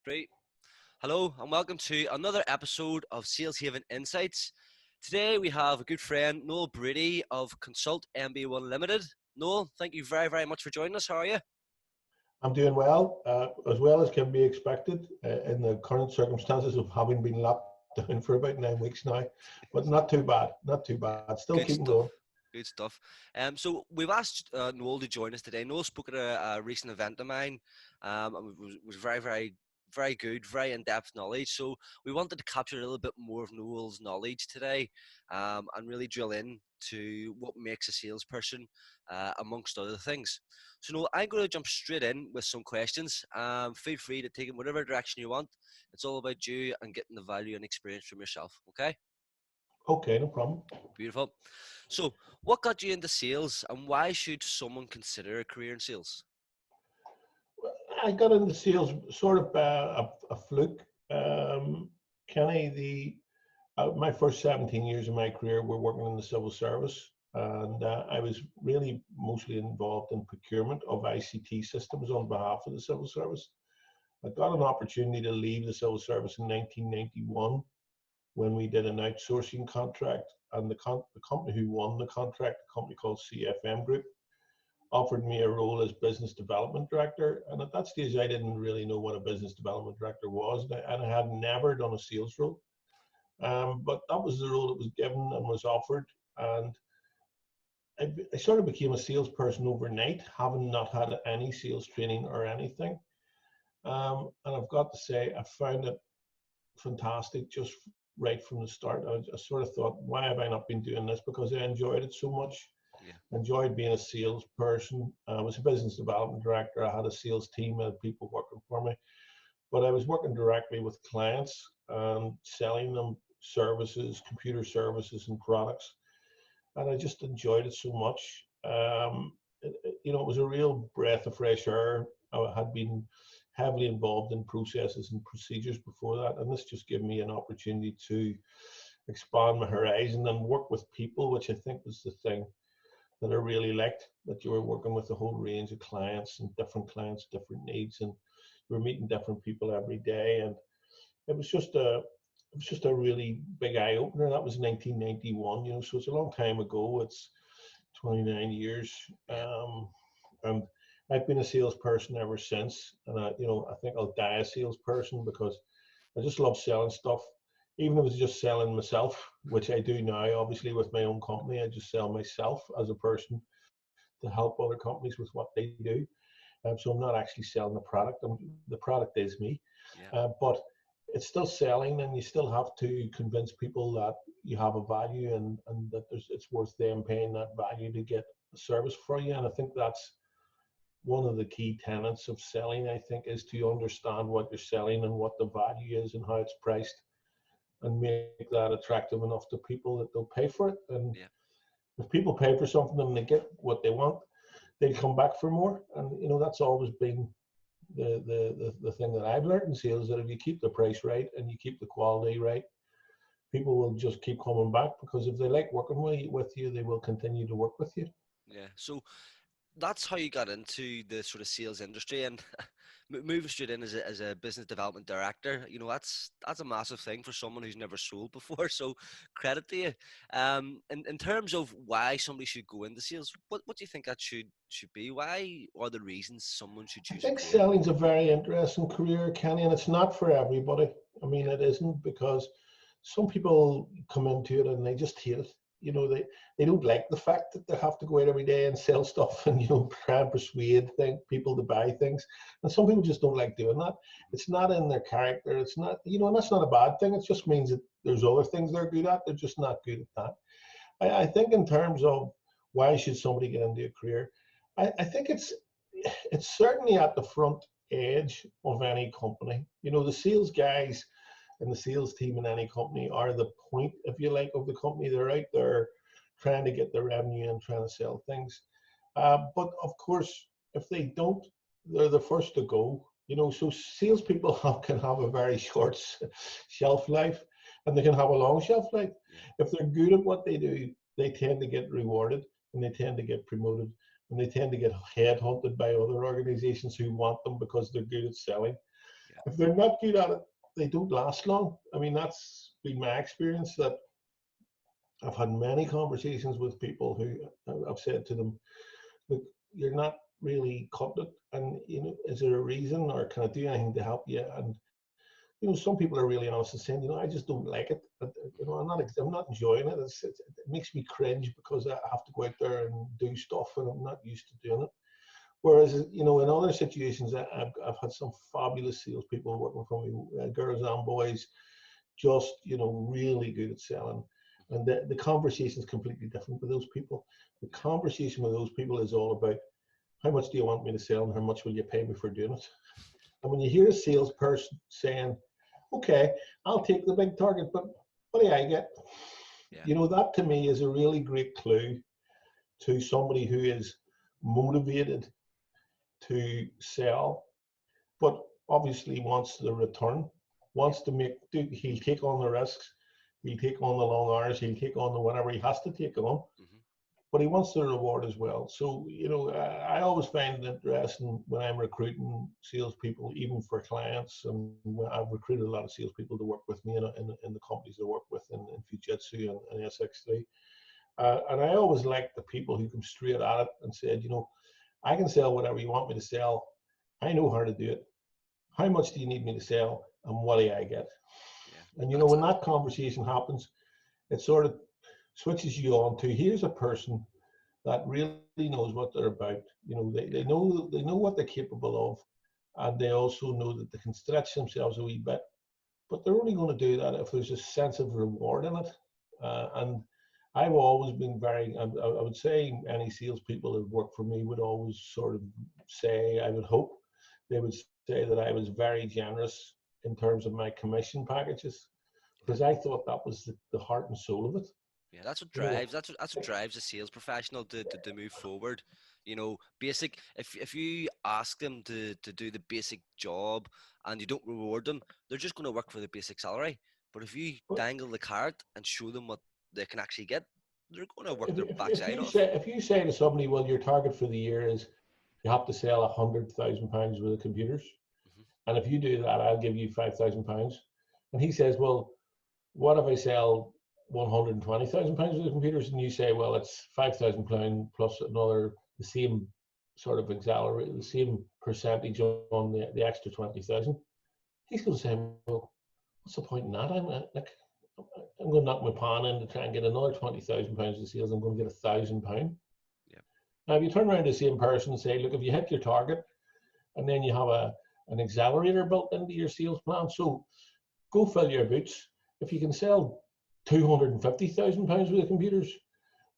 Great. Hello and welcome to another episode of Sales Haven Insights. Today we have a good friend, Noel Brady of Consult MB1 Limited. Noel, thank you very, very much for joining us. How are you? I'm doing as well as can be expected in the current circumstances of having been locked down for about 9 weeks now. But not too bad. Still keeping Good going. stuff. Good stuff. So we've asked Noel to join us today. Noel spoke at a recent event of mine, and was very, very, very good, very in-depth knowledge. So we wanted to capture a little bit more of Noel's knowledge today, and really drill in to what makes a salesperson, amongst other things. So Noel, I'm going to jump straight in with some questions. Feel free to take it whatever direction you want. It's all about you and getting the value and experience from yourself. Okay. Okay, no problem. Beautiful. So, what got you into sales, and why should someone consider a career in sales? I got into sales sort of a fluke. Kenny, my first 17 years of my career were working in the civil service, and I was really mostly involved in procurement of ICT systems on behalf of the civil service. I got an opportunity to leave the civil service in 1991 when we did an outsourcing contract, and the company who won the contract, a company called CFM Group, offered me a role as business development director. And at that stage, I didn't really know what a business development director was, and I had never done a sales role. But that was the role that was given and was offered. And I sort of became a salesperson overnight, having not had any sales training or anything. And I've got to say, I found it fantastic just right from the start. I sort of thought, why have I not been doing this? Because I enjoyed it so much. Yeah. Enjoyed being a salesperson. I was a business development director. I had a sales team of people working for me, but I was working directly with clients and selling them services, computer services and products. And I just enjoyed it so much. It was a real breath of fresh air. I had been heavily involved in processes and procedures before that, and this just gave me an opportunity to expand my horizon and work with people, which I think was the thing that I really liked, that you were working with a whole range of clients, different needs, and you were meeting different people every day. And it was just a really big eye opener. That was 1991, so it's a long time ago. It's 29 years. Yeah. And I've been a salesperson ever since. And I think I'll die a salesperson because I just love selling stuff. Even if it's just selling myself, which I do now, obviously with my own company, I just sell myself as a person to help other companies with what they do. So I'm not actually selling the product. The product is me. Yeah. But it's still selling, and you still have to convince people that you have a value, and that it's worth them paying that value to get a service for you. And I think that's one of the key tenets of selling, I think, is to understand what you're selling and what the value is and how it's priced, and make that attractive enough to people that they'll pay for it. And Yeah. if people pay for something and they get what they want, they come back for more. And that's always been the thing that I've learned in sales, that if you keep the price right and you keep the quality right, people will just keep coming back, because if they like working with you, they will continue to work with you. Yeah. So that's how you got into the sort of sales industry, and moving straight in as a business development director. That's a massive thing for someone who's never sold before. So credit to you. In terms of why somebody should go into sales, what do you think that should be? Why are the reasons someone should I choose a think career? selling's a very interesting career, Kenny, and it's not for everybody. I mean, Yeah. it isn't, because some people come into it and they just hate it. They don't like the fact that they have to go out every day and sell stuff and try and persuade people to buy things. And some people just don't like doing that. It's not in their character. It's not, and that's not a bad thing. It just means that there's other things they're good at. They're just not good at that. I think in terms of why should somebody get into a career, I think it's certainly at the front edge of any company. The sales guys and the sales team in any company are the point, if you like, of the company. They're out there trying to get the revenue and trying to sell things. But of course, if they don't, they're the first to go. So salespeople can have a very short shelf life, and they can have a long shelf life. Yeah. If they're good at what they do, they tend to get rewarded, and they tend to get promoted, and they tend to get headhunted by other organizations who want them because they're good at selling. if they're not good at it, they don't last long. I mean, that's been my experience. That I've had many conversations with people who I've said to them, look, you're not really cutting it, and is there a reason, or can I do anything to help you? And some people are really honest and saying, I just don't like it. I'm not enjoying it. It makes me cringe because I have to go out there and do stuff, and I'm not used to doing it. Whereas, in other situations, I've had some fabulous salespeople working for me, girls and boys, just, really good at selling. And the conversation is completely different with those people. The conversation with those people is all about how much do you want me to sell and how much will you pay me for doing it? And when you hear a salesperson saying, okay, I'll take the big target, but what do I get? Yeah. That to me is a really great clue to somebody who is motivated to sell, but obviously wants the return, wants to he'll take on the risks, he'll take on the long hours, he'll take on the whatever he has to take on, but he wants the reward as well. So, I always find it interesting when I'm recruiting salespeople, even for clients, and I've recruited a lot of salespeople to work with me in the companies I work with in Fujitsu and SX3. And I always like the people who come straight at it and said, I can sell whatever you want me to sell. I know how to do it. How much do you need me to sell, and what do I get? Yeah. And when that conversation happens, it sort of switches you on to, here's a person that really knows what they're about. They know what they're capable of, and they also know that they can stretch themselves a wee bit. But they're only going to do that if there's a sense of reward in it. And I've always been I would say any salespeople that work for me would always sort of say, I would hope they would say that I was very generous in terms of my commission packages, because I thought that was the heart and soul of it. Yeah, that's what You know, drives. That's what drives a sales professional to move forward. Basic. If you ask them to do the basic job and you don't reward them, they're just going to work for the basic salary. But if you but dangle the carrot and show them what they can actually get, they're going to work if, their if, if backside you off. say if you say to somebody, well, your target for the year is you have to sell £100,000 worth of computers, Hmm. and if you do that, I'll give you £5,000. And he says, well, what if I sell £120,000 worth of computers? And you say, well, it's £5,000 plus another the same sort of accelerate, the same percentage on the extra 20,000. He's going to say, well, what's the point in that? I'm going to knock my pan in to try and get another £20,000 of sales. I'm going to get £1,000. Yeah. Now, if you turn around to the same person and say, look, if you hit your target, and then you have an accelerator built into your sales plan, so go fill your boots. If you can sell £250,000 worth of computers,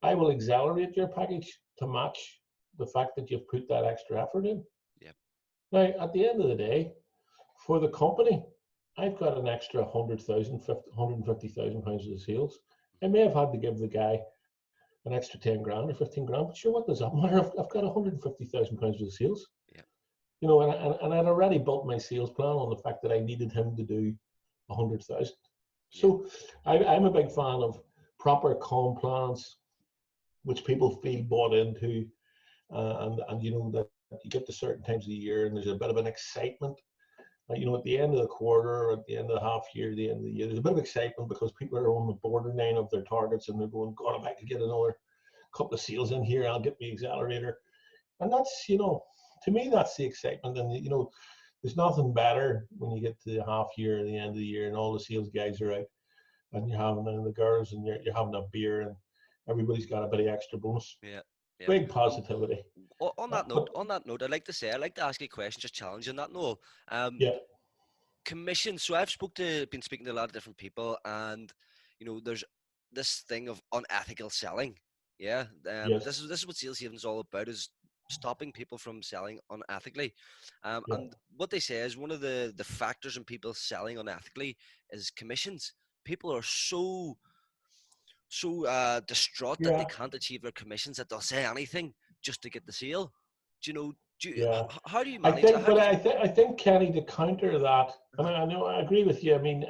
I will accelerate your package to match the fact that you've put that extra effort in. Yeah. Now, at the end of the day, for the company, I've got an extra £150,000 of sales. I may have had to give the guy an extra 10 grand or 15 grand, but sure, what does that matter? I've got £150,000 of sales. Yeah. And I'd already built my sales plan on the fact that I needed him to do 100,000. Yeah. So I'm a big fan of proper calm plans, which people feel bought into, and that you get to certain times of the year and there's a bit of an excitement. At the end of the quarter, or at the end of the half year, the end of the year, there's a bit of excitement because people are on the borderline of their targets and they're going, God, if I could get another couple of sales in here, I'll get the accelerator. And that's, to me, that's the excitement. And, there's nothing better when you get to the half year or the end of the year and all the sales guys are out and you're having, and the girls, and you're having a beer and everybody's got a bit of extra bonus. Yeah. Yeah. Big Um, positivity. But on that note, I'd like to ask you a question, just challenging that, Noel. yeah, Commission. So been speaking to a lot of different people, and there's this thing of unethical selling. Yeah, yes, this is what sales haven is all about: is stopping people from selling unethically. yeah, And what they say is one of the factors in people selling unethically is commissions. People are so distraught that they yeah, can't achieve their commissions that they'll say anything just to get the sale. Do you know? yeah. How do you I manage that? think, How but do you? I think Kenny, to counter that, and Uh-huh. I know I agree with you. I mean,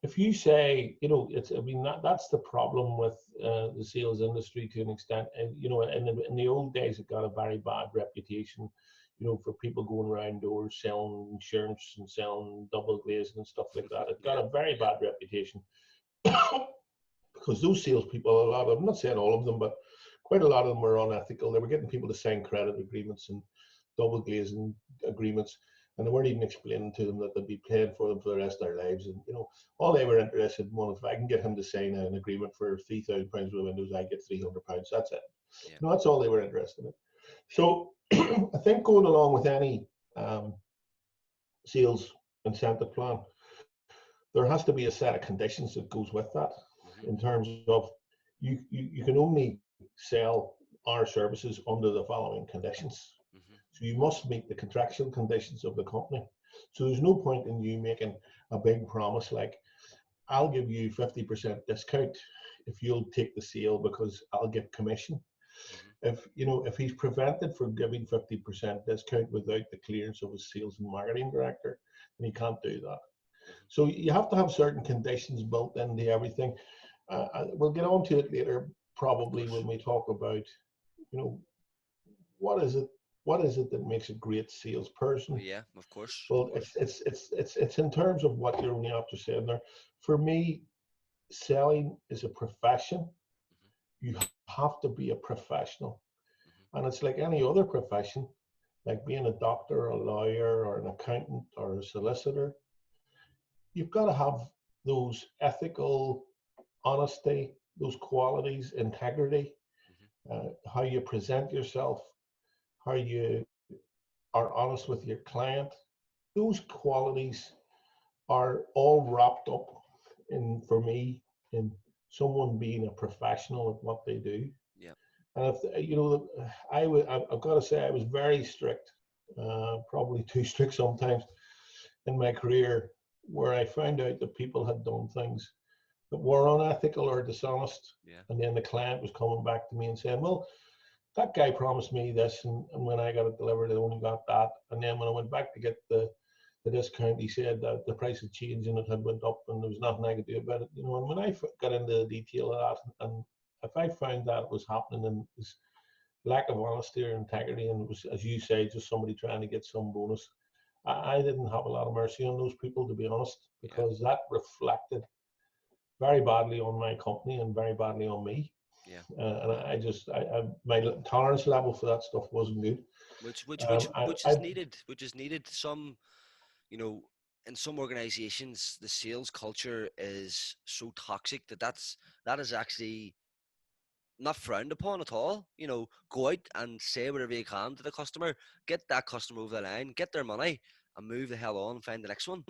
if you say, it's, I mean, that's the problem with the sales industry to an extent. And in the old days, it got a very bad reputation. for people going around doors selling insurance and selling double glazing and stuff like that. It got Yeah, a very bad reputation because those salespeople, a lot of them, I'm not saying all of them, but quite a lot of them were unethical. They were getting people to sign credit agreements and double glazing agreements, and they weren't even explaining to them that they'd be paying for them for the rest of their lives. And all they were interested in, well, if I can get him to sign an agreement for £3,000 for the windows, I get £300. That's it. yeah, That's all they were interested in. So I think going along with any um, sales incentive plan, there has to be a set of conditions that goes with that hmm in terms of you can only sell our services under the following conditions. hmm So you must meet the contractual conditions of the company. So there's no point in you making a big promise like, I'll give you 50% discount if you'll take the sale because I'll get commission. hmm If he's prevented from giving 50% discount without the clearance of his sales and marketing director, then he can't do that. hmm So you have to have certain conditions built into everything. We'll get on to it later, Of probably course. when we talk about, you know, what is it, what is it that makes a great Oh, salesperson? yeah, of course, of Well, course. it's in terms of what you're only after saying there. For me, selling is a profession. hmm You have to be a professional, hmm and it's like any other profession, like being a doctor, a lawyer, or an accountant, or a solicitor. You've got to have those ethical honesty, those qualities, integrity, hmm how you present yourself, how you are honest with your client. Those qualities are all wrapped up in, for me, in someone being a professional at what they do. Yeah. And if I've got to say, I was very strict, probably too strict sometimes in my career, where I found out that people had done things that were unethical or dishonest. Yeah. And then the client was coming back to me and saying, well, that guy promised me this, and when I got it delivered, I only got that. And then when I went back to get the discount, he said that the price had changed and it had went up, and there was nothing I could do about it. And when I got into the detail of that, and if I found that was happening and this lack of honesty or integrity, and it was, as you say, just somebody trying to get some bonus, I didn't have a lot of mercy on those people, to be honest, Yeah. because that reflected very badly on my company and very badly on me. Yeah. And I just, my tolerance level for that stuff wasn't good. Which which which which is I needed. Which is needed. Some, you know, in some organizations, the sales culture is so toxic that is actually not frowned upon at all. You know, go out and say whatever you can to the customer, get that customer over the line, get their money, and move the hell on and find the next one.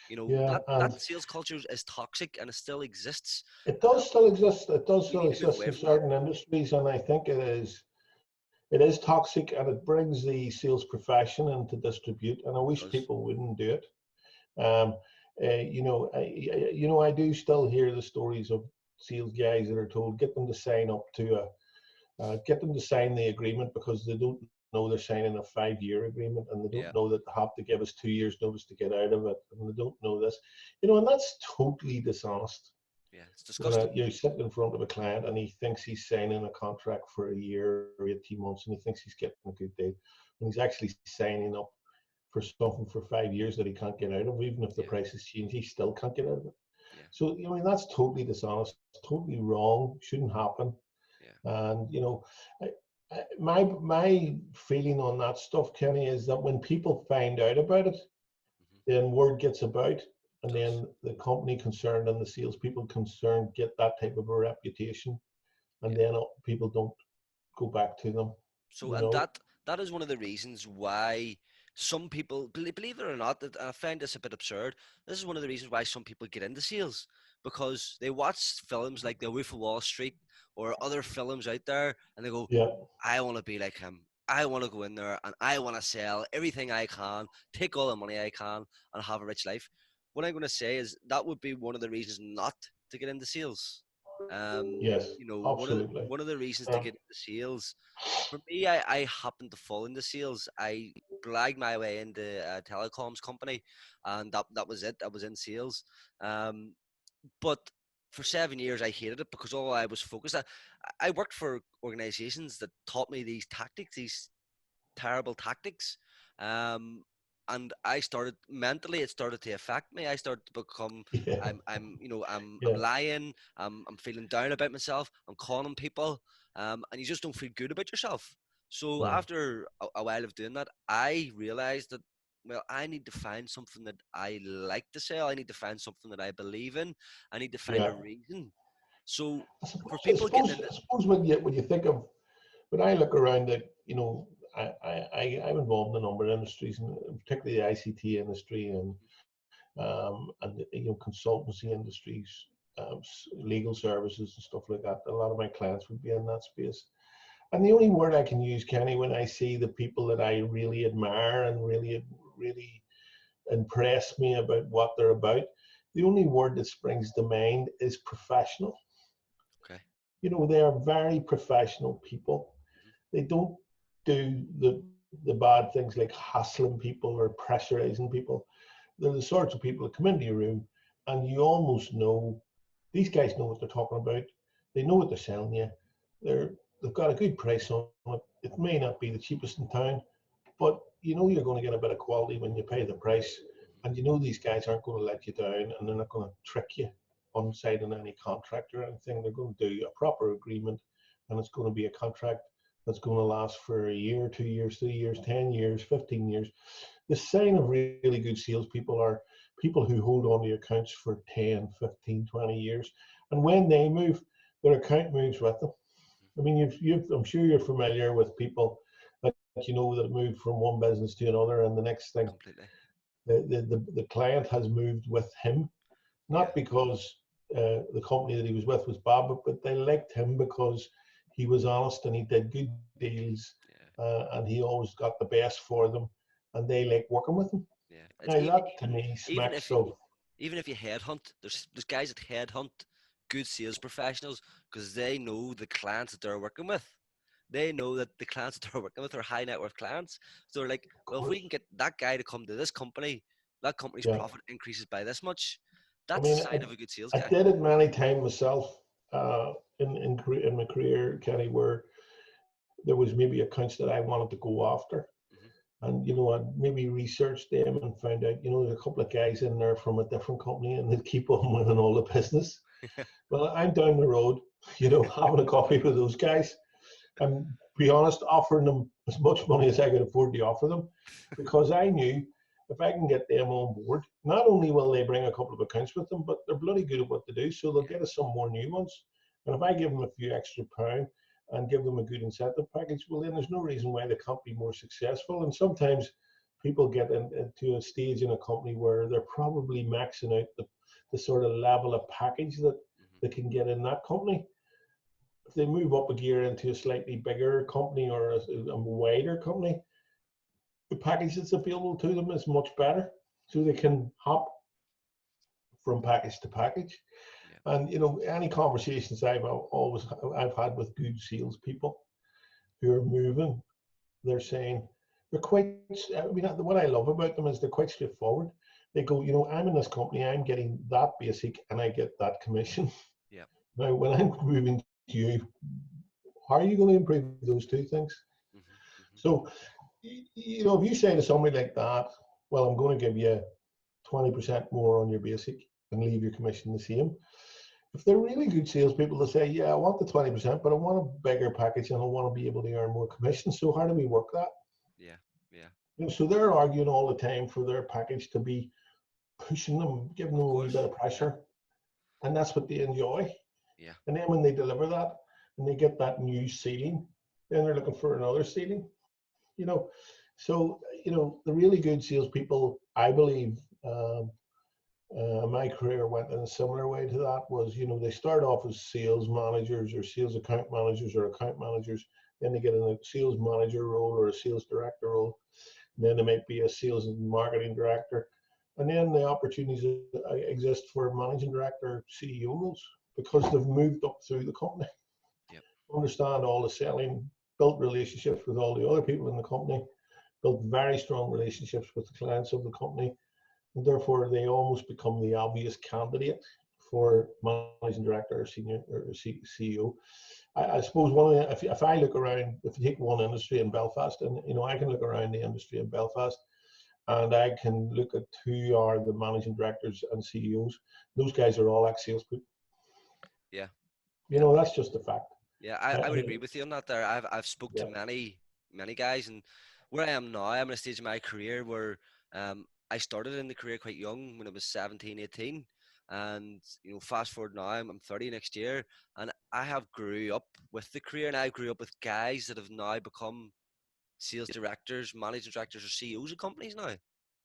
You know, yeah, that and sales culture is toxic and it still exists. it does still exist. It does We still need to move exist away in from that. certain industries, and I think it is toxic, and it brings the sales profession into disrepute. And I It wish does. people wouldn't do it. Um, I do still hear the stories of sales guys that are told get them to sign up to get them to sign the agreement because they don't know they're signing a 5-year agreement, and they don't Yeah. know that they have to give us 2 years notice to get out of it, and they don't know this, and that's totally dishonest. Yeah. It's When disgusting. you're sitting in front of a client and he thinks he's signing a contract for a year or 18 months, and he thinks he's getting a good deal, when he's actually signing up for something for 5 years that he can't get out of, even if the Yeah. price has changed, he still can't get out of it. Yeah. So, that's totally dishonest, totally wrong, shouldn't happen. Yeah. And, I, my feeling on that stuff, Kenny, is that when people find out about it, hmm then word gets about, and Does. then the company concerned and the salespeople concerned get that type of a reputation, and Yeah. then people don't go back to them, So, you and know. that is one of the reasons why some people, believe it or not, that I find this a bit absurd. This is one of the reasons why some people get into sales because they watch films like The Wolf of Wall Street or other films out there, and they go, Yeah, "I want to be like him. I want to go in there and I want to sell everything I can, take all the money I can, and have a rich life." What I'm going to say is that would be one of the reasons not to get into sales. yes, You know, absolutely. one of the reasons to Yeah, get into sales for me, I happened to fall into sales. I blagged my way into a telecoms company, and that was it. I was in sales. Um, but for 7 years, I hated it because all I was focused. I worked for organizations that taught me these tactics, these terrible tactics. Um, and I started mentally, it started to affect me. I started to become, Yeah, I'm yeah, lying. I'm feeling down about myself. I'm conning people. And you just don't feel good about yourself. So no. after a while of doing that, I realized that, well, I need to find something that I like to sell. I need to find something that I believe in. I need to find Yeah. a reason. So I suppose, for I people getting suppose, into, I suppose when you think of, when I look around at, I'm involved in a number of industries, and particularly the ICT industry and consultancy industries, legal services and stuff like that. A lot of my clients would be in that space. And the only word I can use, Kenny, when I see the people that I really admire and really impress me about what they're about, the only word that springs to mind is professional. okay, They are very professional people. hmm They don't do the bad things like hassling people or pressurizing people. They're the sorts of people that come into your room and you almost know these guys know what they're talking about. They know what they're selling you. They've got a good price on it. It may not be the cheapest in town, but you know you're going to get a bit of quality when you pay the price. And you know these guys aren't going to let you down and they're not going to trick you on signing any contract or anything. They're going to do a proper agreement and it's going to be a contract that's going to last for a year, 2 years, 3 years, 10 years, 15 years. The sign of really good salespeople are people who hold on to accounts for 10, 15, 20 years. And when they move, their account moves with them. I mean, I'm sure you're familiar with people that that moved from one business to another, and the next thing, completely. the client has moved with him, not Yeah, because the company that he was with was bad, but they liked him because he was honest and he did good deals, yeah, and he always got the best for them, and they like working with him. yeah. Now It's even that to even me even smacks if you of even if you headhunt, there's guys that headhunt good sales professionals because they know the clients that they're working with. They know that the clients that they're working with are high net worth clients. So they're like, well, if we course. can get that guy to come to this company, that company's Yeah, profit increases by this much. I That's a mean, sign of a good sales I guy. did it many times myself in my career, Kenny, where there was maybe accounts that I wanted to go after. Hmm And I'd maybe researched them and found out, there's a couple of guys in there from a different company and they'd keep on winning all the business. Well, I'm down the road, having a coffee with those guys. And be honest, offering them as much money as I could afford to offer them, because I knew if I can get them on board, not only will they bring a couple of accounts with them, but they're bloody good at what they do, so they'll Yeah, get us some more new ones. And if I give them a few extra pound and give them a good incentive package, well, then there's no reason why they can't be more successful. And sometimes people get into a stage in a company where they're probably maxing out the sort of level of package that hmm they can get in that company. If they move up a gear into a slightly bigger company or a wider company, the package that's available to them is much better. So they can hop from package to package. yeah, And any conversations I've had with good salespeople who are moving, they're saying they're quite. I mean, what I love about them is they're quite straightforward. They go, I'm in this company, I'm getting that basic, and I get that commission. yeah, Now, when I'm moving to you, how are you going to improve those two things? hmm So, if you say to somebody like that, well, I'm going to give you 20% more on your basic and leave your commission the same. If they're really good salespeople, they say, yeah, I want the 20%, but I want a bigger package and I want to be able to earn more commission. So how do we work that? yeah, yeah. So they're arguing all the time for their package to be pushing them, giving them Of a wee bit course. of Yeah, pressure. And that's what they enjoy. yeah, And then when they deliver that and they get that new ceiling, then they're looking for another ceiling. you know. So, the really good salespeople, I believe, my career went in a similar way to that. Was they start off as sales managers or sales account managers or account managers, then they get in a sales manager role or a sales director role, and then they might be a sales and marketing director, and then the opportunities exist for managing director, CEO roles because they've moved up through the company, yep, understand all the selling, built relationships with all the other people in the company, built very strong relationships with the clients of the company, and therefore they almost become the obvious candidate for managing director or senior or CEO. I suppose one of the, if I look around, if you take one industry in Belfast, and I can look around the industry in Belfast, and I can look at who are the managing directors and CEOs. Those guys are all ex-salespeople. Yeah. You know, that's just a fact. Yeah, I I would agree mean, with you on that there. I've spoke to yeah, many guys, and where I am now, I'm in a stage of my career where I started in the career quite young when I was 17, 18. And fast forward now, I'm 30 next year, and I have grew up with the career, and I grew up with guys that have now become sales directors, managing directors, or CEOs of companies now.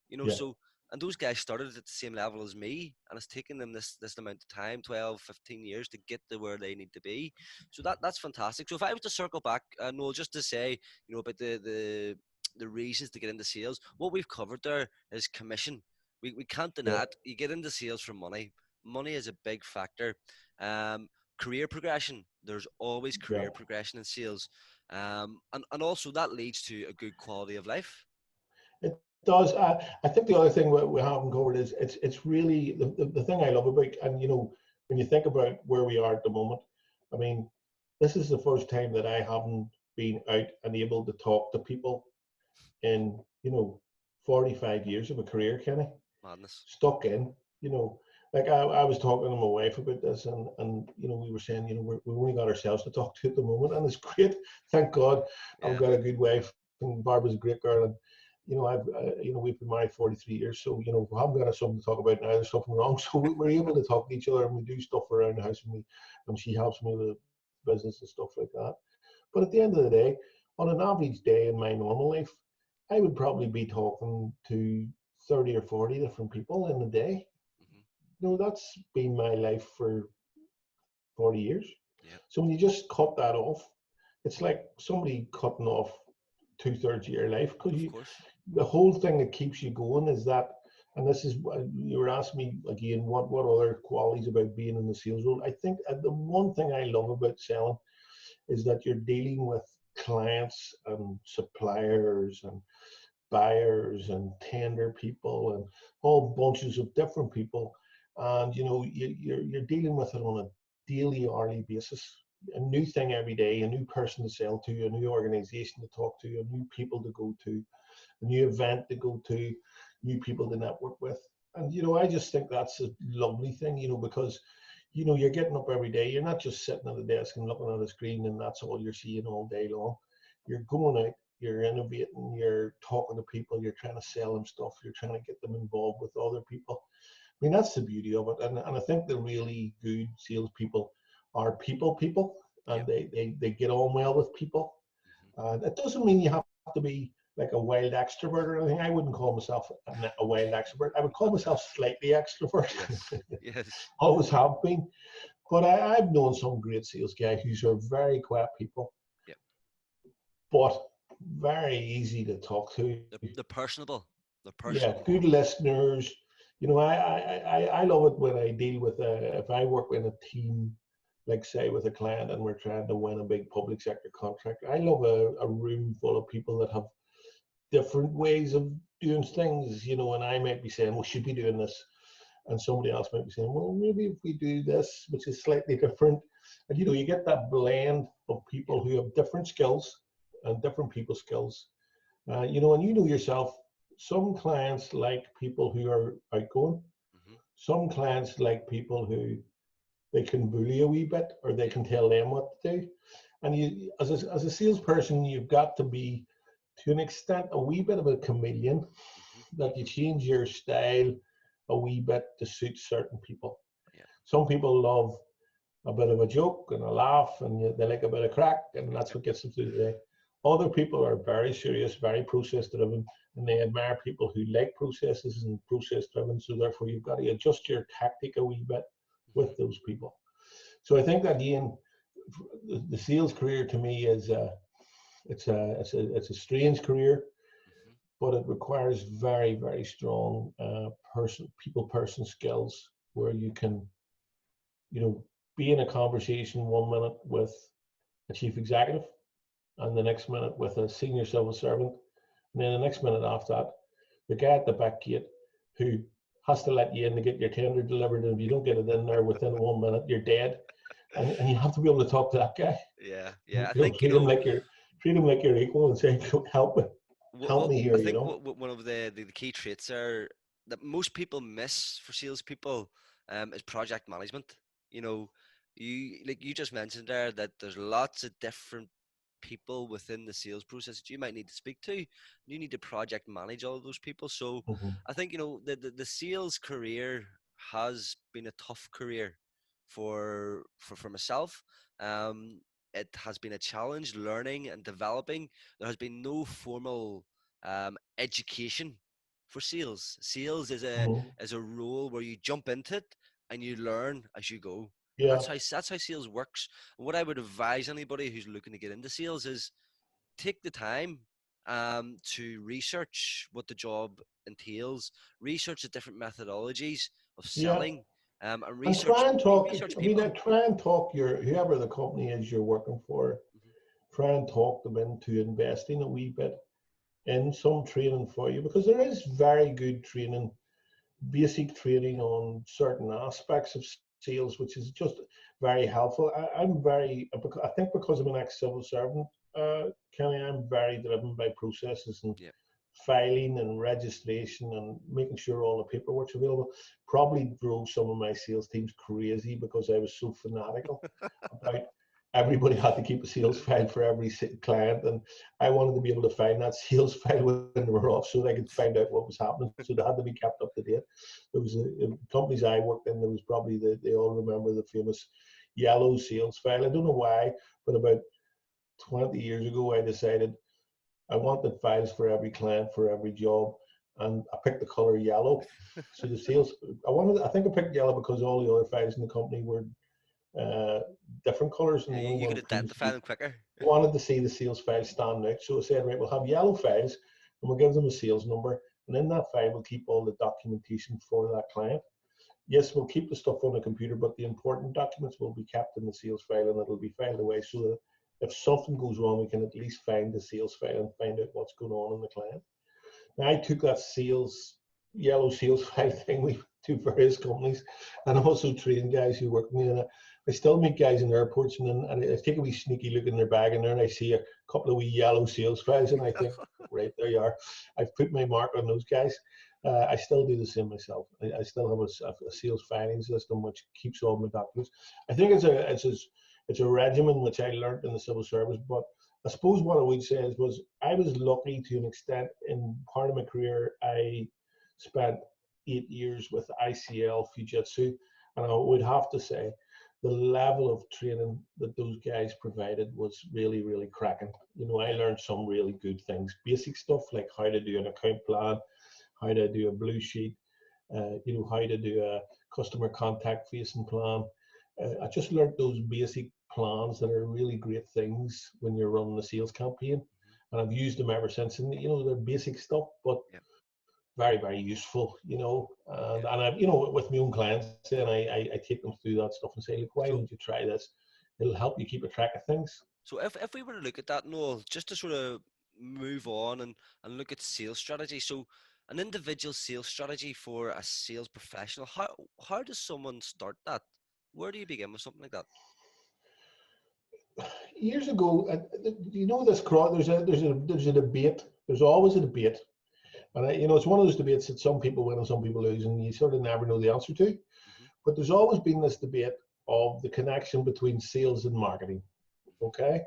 yeah, So, and those guys started at the same level as me, and it's taken them this amount of time, 12, 15 years, to get to where they need to be. So that's fantastic. So if I was to circle back, Noel, just to say, about the reasons to get into sales, what we've covered there is commission. We can't yeah, deny it. You get into sales for money. Money is a big factor. um Career progression, there's always yeah. career progression in sales. And also that leads to a good quality of life. It does. I think the other thing we haven't covered is it's really the thing I love about, and when you think about where we are at the moment, I mean, this is the first time that I haven't been out and able to talk to people in 45 years of a career, Kenny, Madness. stuck in, you know. Like I was talking to my wife about this, and we were saying, we only got ourselves to talk to at the moment, and it's great. Thank God I've Yeah. got a good wife, and Barbara's a great girl, and we've been married 43 years, so we haven't got something to talk about now. There's something wrong, so we're able to talk to each other, and we do stuff around the house, and she helps me with business and stuff like that. But at the end of the day, on an average day in my normal life, I would probably be talking to 30 or 40 different people in a day. Hmm. That's been my life for 40 years. Yeah. So when you just cut that off, it's like somebody cutting off 2/3 of your life, because Of course. the whole thing that keeps you going is that. And this is, you were asking me again, what other qualities about being in the sales role. I think the one thing I love about selling is that you're dealing with clients and suppliers and buyers and tender people and all bunches of different people, and you're dealing with it on a daily, hourly basis. A new thing every day, a new person to sell to, a new organization to talk to, a new people to go to, a new event to go to, new people to network with. And I just think that's a lovely thing, because you're getting up every day. You're not just sitting at a desk and looking at a screen and that's all you're seeing all day long. You're going out, you're innovating, you're talking to people, you're trying to sell them stuff, you're trying to get them involved with other people. I mean, that's the beauty of it. And I think the really good salespeople are people, Yeah. and they get on well with people. Hmm. It doesn't mean you have to be like a wild extrovert or anything. I wouldn't call myself a wild extrovert. I would call myself slightly extrovert. Yes. Yes. Always have been. But I've known some great sales guys who are very quiet people, Yeah. but very easy to talk to. They're personable. They're Yeah, personable. good listeners. I love it when I deal with if I work in a team, like say with a client, and we're trying to win a big public sector contract. I love a room full of people that have different ways of doing things, and I might be saying, we should be doing this. And somebody else might be saying, well, maybe if we do this, which is slightly different. And, you get that blend of Yeah. people who have different skills and different people skills. And yourself, some clients like people who are outgoing. Hmm. Some clients like people who they can bully a wee bit, or they Yeah. can tell them what to do. And as a salesperson, you've got to be, to an extent, a wee bit of a chameleon, Hmm. that you change your style a wee bit to suit certain people. Yeah. Some people love a bit of a joke and a laugh, and they like a bit of crack, and that's Yep. what gets them through the day. Other people are very serious, very process driven, and they admire people who like processes and process driven. So therefore, you've got to adjust your tactic a wee bit Hmm. with those people. So I think, again, the sales career to me is it's a strange career, Hmm. but it requires very, very strong person skills, where you can be in a conversation one minute with a chief executive, and the next minute with a senior civil servant, and then the next minute after that, the guy at the back gate who has to let you in to get your tender delivered, and if you don't get it in there within 1 minute, you're dead. And you have to be able to talk to that guy. Yeah, yeah. I You know, think, treat him like you're equal and say, help what me I here. You think know. what one of the key traits are that most people miss for salespeople is project management. You know, you just mentioned there that there's lots of different people within the sales process that you might need to speak to. You need to project manage all of those people. So Hmm. I think, the sales career has been a tough career for myself. Um, it has been a challenge learning and developing. There has been no formal education for sales. Sales Hmm. is a role where you jump into it and you learn as you go, and Yeah, that's how sales works. And what I would advise anybody who's looking to get into sales is take the time to research what the job entails, research the different methodologies of yeah. selling, and And try and talk. research I mean, people. try and talk your whoever the company is you're working for. Mhm. Try and talk them into investing a wee bit in some training for you, because there is very good training, basic training on certain aspects of sales, which is just very helpful. I'm very, I think because I'm an ex-civil servant, Kenny, I'm very driven by processes and Yeah. filing and registration and making sure all the paperwork's available. Probably drove some of my sales teams crazy because I was so fanatical about everybody had to keep a sales file for every client, and I wanted to be able to find that sales file when they were off so that I could find out what was happening. So they had to be kept up to date. There was in companies I worked in, there was probably they all remember the famous yellow sales file. I don't know why, but about 20 years ago, I decided I wanted files for every client for every job, and I picked the color yellow. So the sales, I think I picked yellow because all the other files in the company were uh, different colors, and Yeah, the only you one could that seems to identify be them quicker. wanted to see the sales file stand out. So I said, right, we'll have yellow files, and we'll give them a sales number, and in that file we'll keep all the documentation for that client. Yes, we'll keep the stuff on the computer, but the important documents will be kept in the sales file, and it'll be filed away so that if something goes wrong, we can at least find the sales file and find out what's going on in the client. Now, I took that yellow sales file thing to various companies, and I also trained guys who work with me. And I still meet guys in airports, and I take a wee sneaky look in their bag, and there, and I see a couple of wee yellow sales files, and I think, right, there you are. I've put my mark on those guys. I still do the same myself. I still have a sales filing system which keeps all my documents. I think it's a regimen which I learned in the civil service, but I suppose what I would say was I was lucky to an extent. In part of my career, I spent 8 years with ICL Fujitsu, and I would have to say the level of training that those guys provided was really, really cracking. You know, I Yeah. learned some really good things, basic stuff like how to do an account plan, how to do a blue sheet, how to do a customer contact facing plan. I just learned those basic plans that are really great things when you're running a sales campaign. Mhm. And I've used them ever since. And, they're basic stuff, but Yeah. very, very useful, And, Yeah. and I, with my own clients, then I take them through that stuff and say, look, why don't So you try this? It'll help you keep a track of things. So if we were to look at that, Noel, just to sort of move on and look at sales strategy. So an individual sales strategy for a sales professional, how does someone start that? Where do you begin with something like that? Years ago, this crowd. There's a debate. There's always a debate. And it's one of those debates that some people win and some people lose, and you sort of never know the answer to. Hmm. But there's always been this debate of the connection between sales and marketing. Okay,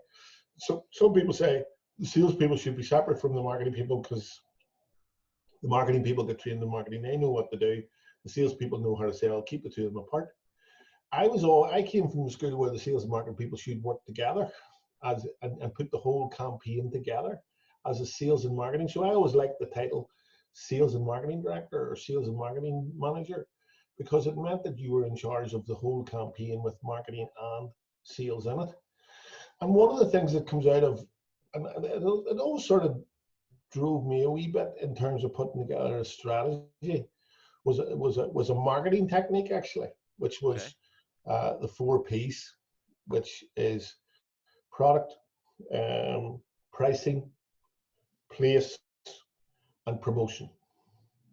so some people say the salespeople should be separate from the marketing people because the marketing people get trained in marketing; they know what to do. The salespeople know how to sell. Keep the two of them apart. I came from the school where the sales and marketing people should work together and put the whole campaign together as a sales and marketing. So I always liked the title sales and marketing director or sales and marketing manager because it meant that you were in charge of the whole campaign with marketing and sales in it. And one of the things that comes out of and it always sort of drove me a wee bit in terms of putting together a strategy was a marketing technique actually, which was Okay. the four P's, which is product, pricing, place, and promotion.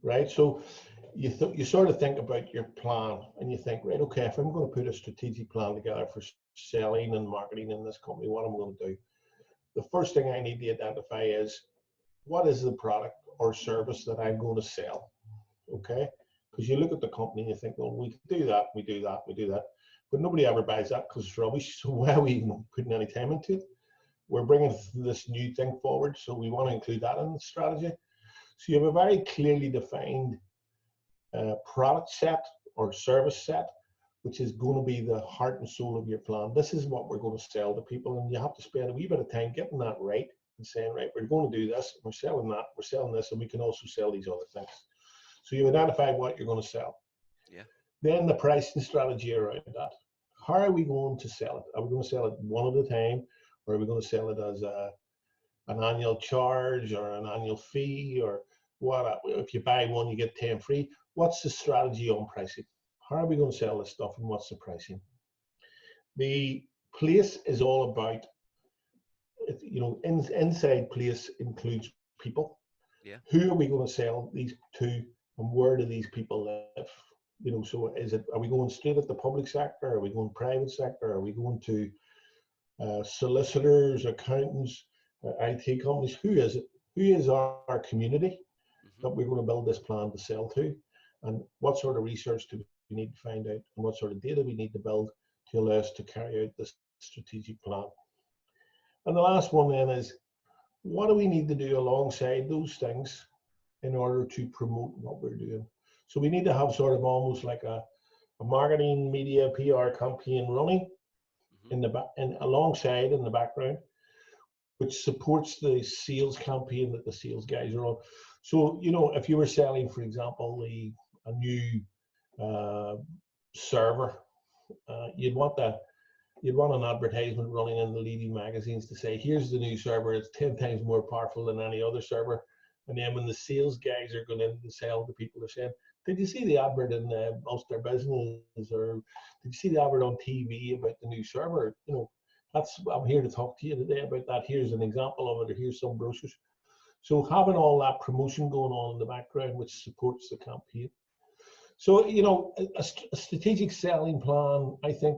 Right. So you sort of think about your plan and you think, right, okay, if I'm going to put a strategic plan together for selling and marketing in this company, what am I going to do? The first thing I need to identify is what is the product or service that I'm going to sell, okay? Because you look at the company and you think, well, we do that, we do that, we do that, but nobody ever buys that because it's rubbish. So why are we even putting any time into it? We're bringing this new thing forward, so we want to include that in the strategy. So you have a very clearly defined product set or service set, which is going to be the heart and soul of your plan. This is what we're going to sell to people, and you have to spend a wee bit of time getting that right and saying, right, we're going to do this, we're selling that, we're selling this, and we can also sell these other things. So you identify what you're going to sell. Yeah. Then the pricing strategy around that. How are we going to sell it? Are we going to sell it one at a time, or are we going to sell it as an annual charge or an annual fee, or what? If you buy one, you get 10 free. What's the strategy on pricing? How are we going to sell this stuff, and what's the pricing? The place is all about, inside place includes people. Yeah. Who are we going to sell these to, and where do these people live? So are we going straight at the public sector? Are we going private sector? Are we going to solicitors, accountants, IT companies? Who is it? Who is our community that Mm-hmm. we're going to build this plan to sell to? And what sort of research do we need to find out? And what sort of data we need to build to allow us to carry out this strategic plan? And the last one then is, what do we need to do alongside those things in order to promote what we're doing? So we need to have sort of almost like a marketing, media, PR campaign running Mm-hmm. in the back and alongside in the background, which supports the sales campaign that the sales guys are on. So, if you were selling, for example, a new uh, server, you'd want an advertisement running in the leading magazines to say, here's the new server, it's 10 times more powerful than any other server. And then when the sales guys are going in to sell to people, they're saying, did you see the advert in Ulster Business, or did you see the advert on TV about the new server? I'm here to talk to you today about that. Here's an example of it, or here's some brochures. So having all that promotion going on in the background, which supports the campaign. So, a strategic selling plan, I think,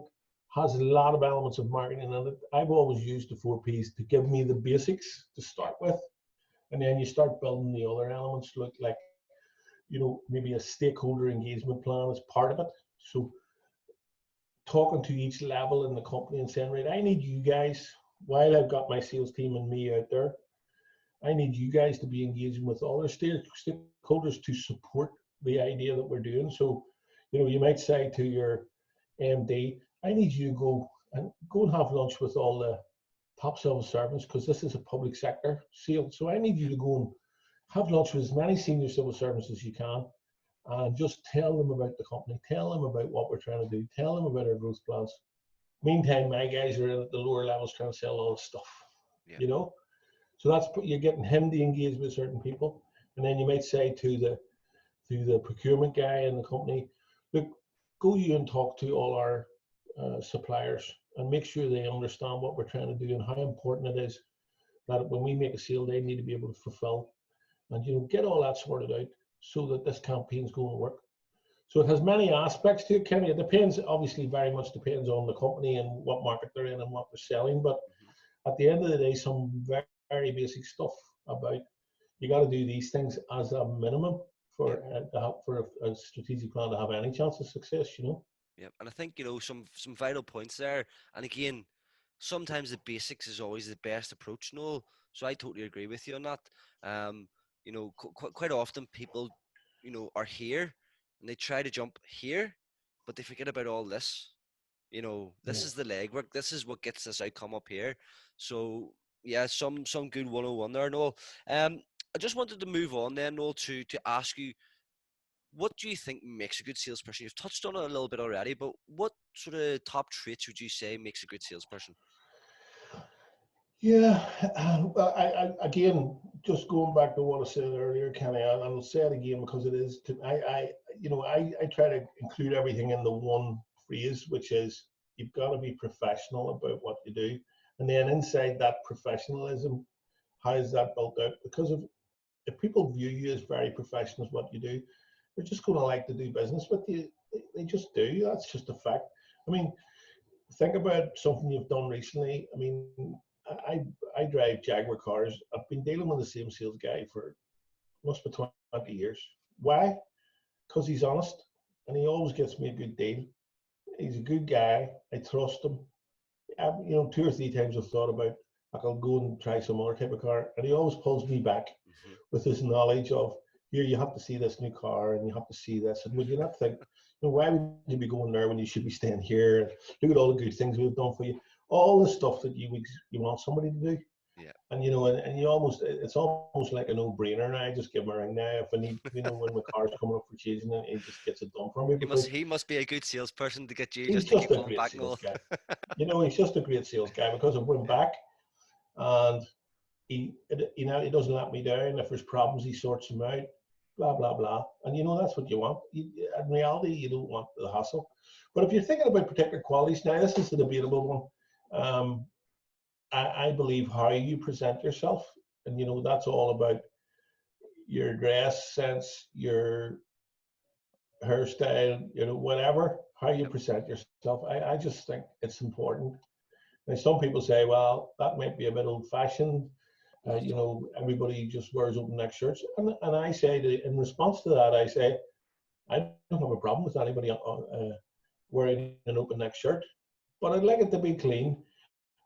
has a lot of elements of marketing in it. I've always used the 4 Ps to give me the basics to Yeah. start with. And then you start building the other elements, like, maybe a stakeholder engagement plan is part of it. So talking to each level in the company and saying, right, I need you guys, while I've got my sales team and me out there, I need you guys to be engaging with all our stakeholders to support the idea that we're doing. So, you might say to your MD, I need you to go and have lunch with all the top civil servants, because this is a public sector sale. So I need you Yeah. to go and have lunch with as many senior civil servants as you can, and just tell them about the company, tell them about what we're trying to do, tell them about our growth plans. Meantime, my guys are in at the lower levels trying to sell all the stuff, Yeah. you know. So you're getting him to engage with certain people, and then you might say to the procurement guy in the company, look, go you and talk to all our suppliers and make sure they understand what we're trying to do and how important it is that when we make a sale, they need to be able to fulfill, and get all that sorted out so that this campaign's going to work. So it has many aspects to it, Kenny. It depends, obviously, very much depends on the company and what market they're in and what they're selling. But Mm-hmm. at the end of the day, some very, very basic stuff about you got to do these things as a minimum Yeah. for a strategic plan to have any chance of success. Yeah. And I think some vital points there. And again, sometimes the basics is always the best approach, Noel. So I totally agree with you on that. Um, quite often people, are here and they try to jump here, but they forget about all this. This Yeah. is the legwork. This is what gets this outcome up here. So yeah, some good 101 there, Noel. I just wanted to move on then, Noel, to ask you, what do you think makes a good salesperson? You've touched on it a little bit already, but what sort of top traits would you say makes a good salesperson? Yeah, again, just going back to what I said earlier, Kenny, and I'll say it again because it is. I try to include everything in the one phrase, which is you've got to be professional about what you do, and then inside that professionalism, how is that built out? Because if people view you as very professional as what you do, they're just going to like to do business with you. They just do. That's just a fact. I mean, think about something you've done recently. I mean, I drive Jaguar cars. I've been dealing with the same sales guy for must be 20 years. Why? Because he's honest and he always gets me a good deal. He's a good guy. I trust him. Two or three times I've thought about like I'll go and try some other type of car, and he always pulls me back Hmm. with his knowledge of here you have to see this new car and you have to see this, and would you not think, why would you be going there when you should be staying here? Look at all the good things we've done for you, all the stuff that you want somebody to do. Yeah. And and you almost it's almost like a no-brainer now. I just give him a ring now if I need, when my car's coming up for changing, and he just gets it done for me because He must be a good salesperson to get you he's just to just keep a coming great back, sales Noel. guy. He's just a great sales guy because I went back, and he doesn't let me down. If there's problems, he sorts them out. Blah blah blah. And that's what you want. In reality, you don't want the hassle. But if you're thinking about particular qualities, now this is the debatable one. I believe how you present yourself, and that's all about your dress sense, your hairstyle, whatever, how you Yep. present yourself. I just think it's important. Now, some people say, well, that might be a bit old fashioned. Not at all. Everybody just wears open neck shirts. And I say, in response to that, I say, I don't have a problem with anybody wearing an open neck shirt, but I'd like it to be clean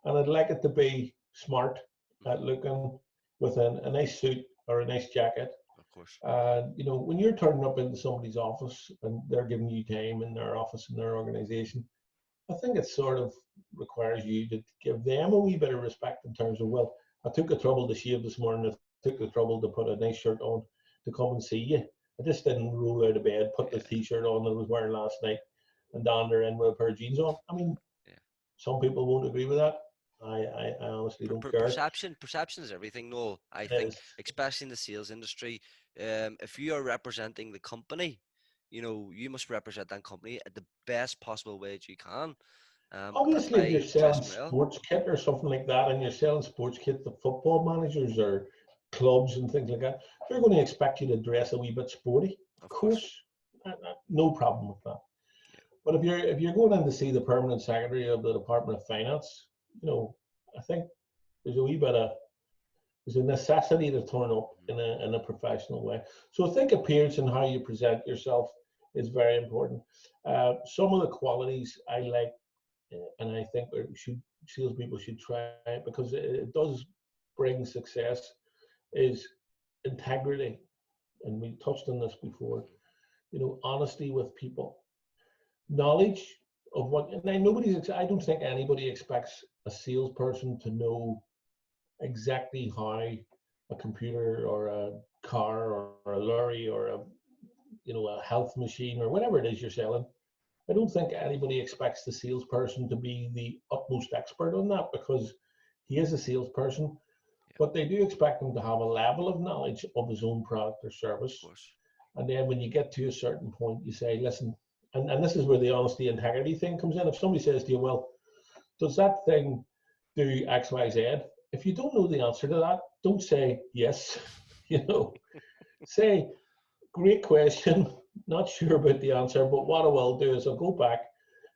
and I'd like it to be smart at Hmm. looking with a nice suit or a nice jacket. Of course. And when you're turning up into somebody's office and they're giving you time in their office in their organization, I think it sort of requires you to give them a wee bit of respect in terms of, well, I took the trouble to shave this morning. I took the trouble to put a nice shirt on to come and see you. I just didn't roll out of bed, put the Yeah. t-shirt on that I was wearing last night, and dander in with a pair of jeans on. I mean, Yeah. some people won't agree with that. I honestly don't care. Perception is everything. No, I It think, is. especially in the sales industry, if you are representing the company, you must represent that company at the best possible way that you can. And that's Obviously, if you're by selling dressing well. sports kit or something like that, and you're selling sports kit to football managers or clubs and things like that, they're going to expect you to dress a wee bit sporty. Of Of course. course, no problem with that. Yeah. But if you're going in to see the permanent secretary of the Department of Finance, I think there's a wee bit of there's a necessity to turn up Mhm. in a professional way. So I think appearance and how you present yourself is very important. Some of the qualities I like, and I think salespeople should try it because it does bring success, is integrity. And we touched on this before. Mhm. Honesty with people, knowledge of what. And I don't think anybody expects a salesperson to know exactly how a computer or a car or a lorry or a health machine or whatever it is you're selling. I don't think anybody expects the salesperson to be the utmost expert on that because he is a salesperson, Yeah. but they do expect him to have a level of knowledge of his own product or Of service. course. And then when you get to a certain point, you say, listen, and this is where the honesty integrity thing comes in. If somebody says to you, well, does that thing do X, Y, Z? If you don't know the answer to that, don't say yes. you know, say great question, not sure about the answer, but what I will do is I'll go back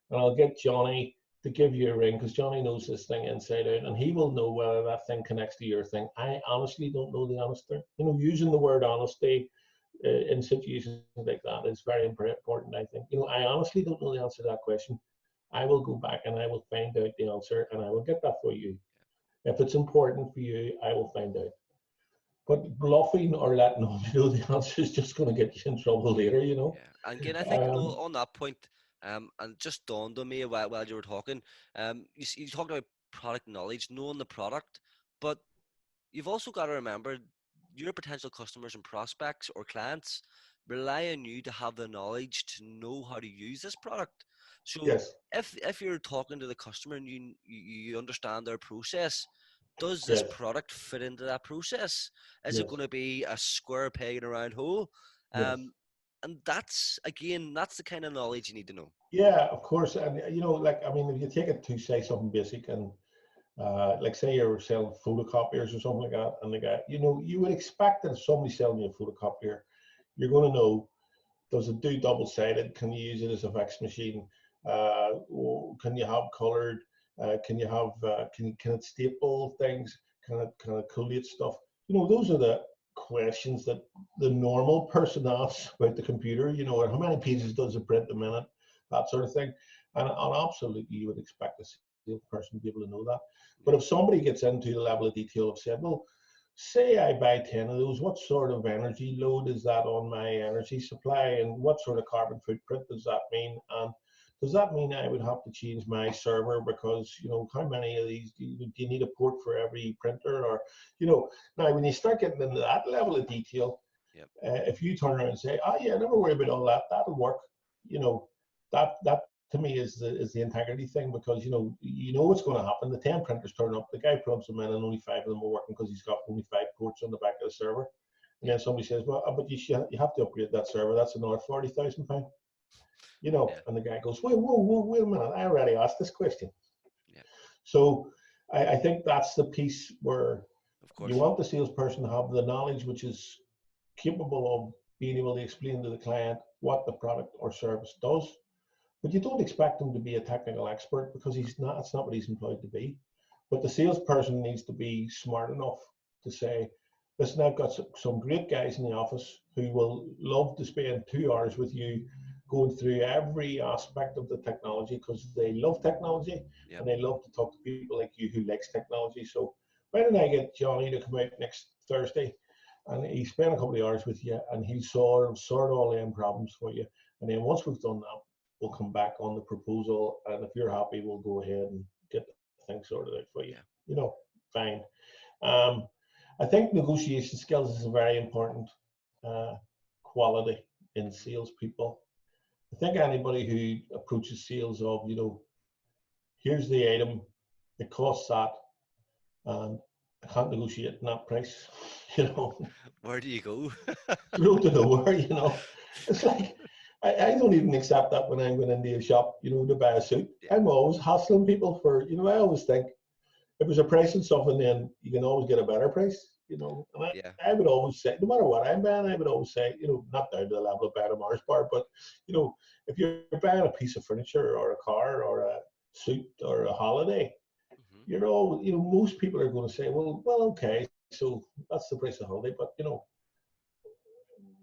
and I'll get Johnny to give you a ring because Johnny knows this thing inside out and he will know whether that thing connects to your thing. I honestly don't know the answer. Using the word honesty in situations like that is very important, I think. I honestly don't know the answer to that question. I will go back and I will find out the answer and I will get that for you. If it's important for you, I will find out. But bluffing or letting them know the answer is just going to get you in trouble later. Yeah. And again, I think, Um, on that point, and it just dawned on me while you were talking, you talked about product knowledge, knowing the product, but you've also got to remember your potential customers and prospects or clients rely on you to have the knowledge to know how to use this product. So yes, if you're talking to the customer and you understand their process, does this yes, product fit into that process? Is it yes, going to be a square peg in a round hole? yes. Um, and that's the kind of knowledge you need to know. Yeah, of course. And like I mean, if you take it to say something basic and like say you're selling photocopiers or something like that, and the guy, you would expect that if somebody's selling you a photocopier, you're going to know Does it do double-sided? Can you use it as a fax machine? Can you have colored? Can you have can it staple things? Can it collate stuff? Those are the questions that the normal person asks about the computer. How many pages does it print a minute? That sort of thing. And absolutely, you would expect a salesperson to be able to know that. But if somebody gets into the level of detail of saying, well, say I buy 10 of those, what sort of energy load is that on my energy supply, and what sort of carbon footprint does that mean? And does that mean I would have to change my server because, how many of these do you need a port for every printer? Or, now when you start getting into that level of detail, Yep. if you turn around and say, oh yeah, never worry about all that, that'll work, that to me is the integrity thing, because what's going to happen. The 10 printers turn up, the guy plugs them in, and only 5 of them are working because he's got only 5 ports on the back of the server. And then somebody says, well, but you have to upgrade that server, that's another £40,000. Yeah. And the guy goes, wait a minute, I already asked this question. Yeah. So I think that's the piece where Of you course. want the salesperson to have the knowledge which is capable of being able to explain to the client what the product or service does. But you don't expect him to be a technical expert, because he's not. It's not what he's employed to be. But the salesperson needs to be smart enough to say, listen, I've got some great guys in the office who will love to spend 2 hours with you going through every aspect of the technology, because they love technology, Yep. and they love to talk to people like you who likes technology. So why don't I get Johnny to come out next Thursday, and he spend a couple of hours with you, and he'll sort all them problems for you. And then once we've done that, we'll come back on the proposal, and if you're happy, we'll go ahead and get things sorted out for you. Yeah. Fine. Um, I think negotiation skills is a very important quality in salespeople. I think anybody who approaches sales of, here's the item, it costs that, and I can't negotiate in that price, Where do you go? through to nowhere, It's like, I don't even accept that when I'm going into a shop, to buy a suit. Yeah. I'm always hassling people for, I always think if there's a price in something, then you can always get a better price, And Yeah. I would always say, no matter what I'm buying, I would always say, not down to the level of buying a Mars bar, but, if you're buying a piece of furniture or a car or a suit or a holiday, Hmm. you're all, most people are going to say, well, okay, so that's the price of holiday, but,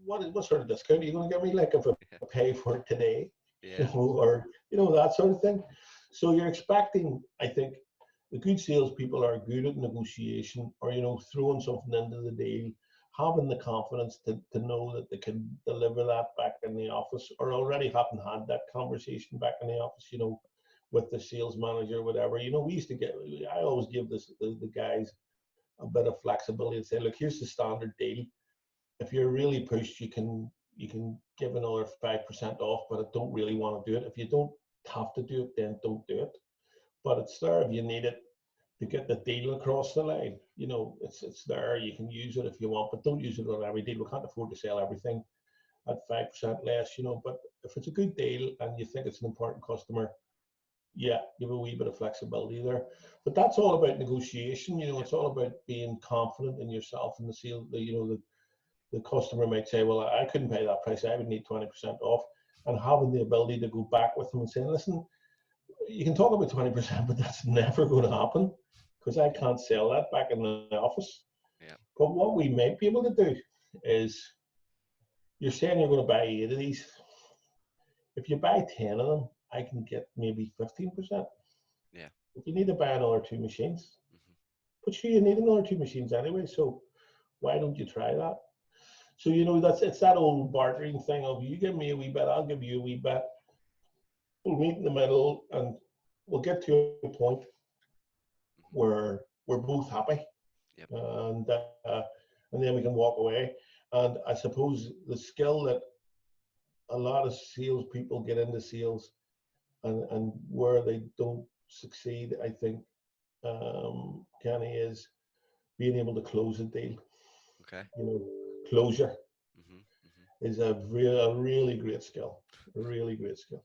what sort of discount are you going to give me? Like if I Yeah. pay for it today, Yeah. or that sort of thing. So you're expecting, I think, the good salespeople are good at negotiation, or throwing something into the deal, having the confidence to know that they can deliver that back in the office, or already having had that conversation back in the office, with the sales manager, whatever. We used to I always give the guys a bit of flexibility and say, look, here's the standard deal. If you're really pushed, you can give another 5% off, but I don't really want to do it. If you don't have to do it, then don't do it. But it's there if you need it to get the deal across the line. It's there. You can use it if you want, but don't use it on every deal. We can't afford to sell everything at 5% less. But if it's a good deal and you think it's an important customer, yeah, you have a wee bit of flexibility there. But that's all about negotiation. Yeah. It's all about being confident in yourself and the sale. The customer might say, well, I couldn't pay that price. I would need 20% off. And having the ability to go back with them and say, listen, you can talk about 20%, but that's never going to happen, because I can't sell that back in the office. Yeah. But what we might be able to do is, you're saying you're going to buy 8 of these. If you buy 10 of them, I can get maybe 15%. Yeah. If you need to buy another 2 machines, Hmm. but sure, you need another 2 machines anyway. So why don't you try that? So it's that old bartering thing of, you give me a wee bit, I'll give you a wee bit. We'll meet in the middle, and we'll get to a point Hmm. where we're both happy, Yep. and then we can walk away. And I suppose the skill that a lot of salespeople get into sales, and where they don't succeed, I think, Kenny, is being able to close a deal. Okay. Closure Hmm. Hmm. is a really great skill, a really great skill.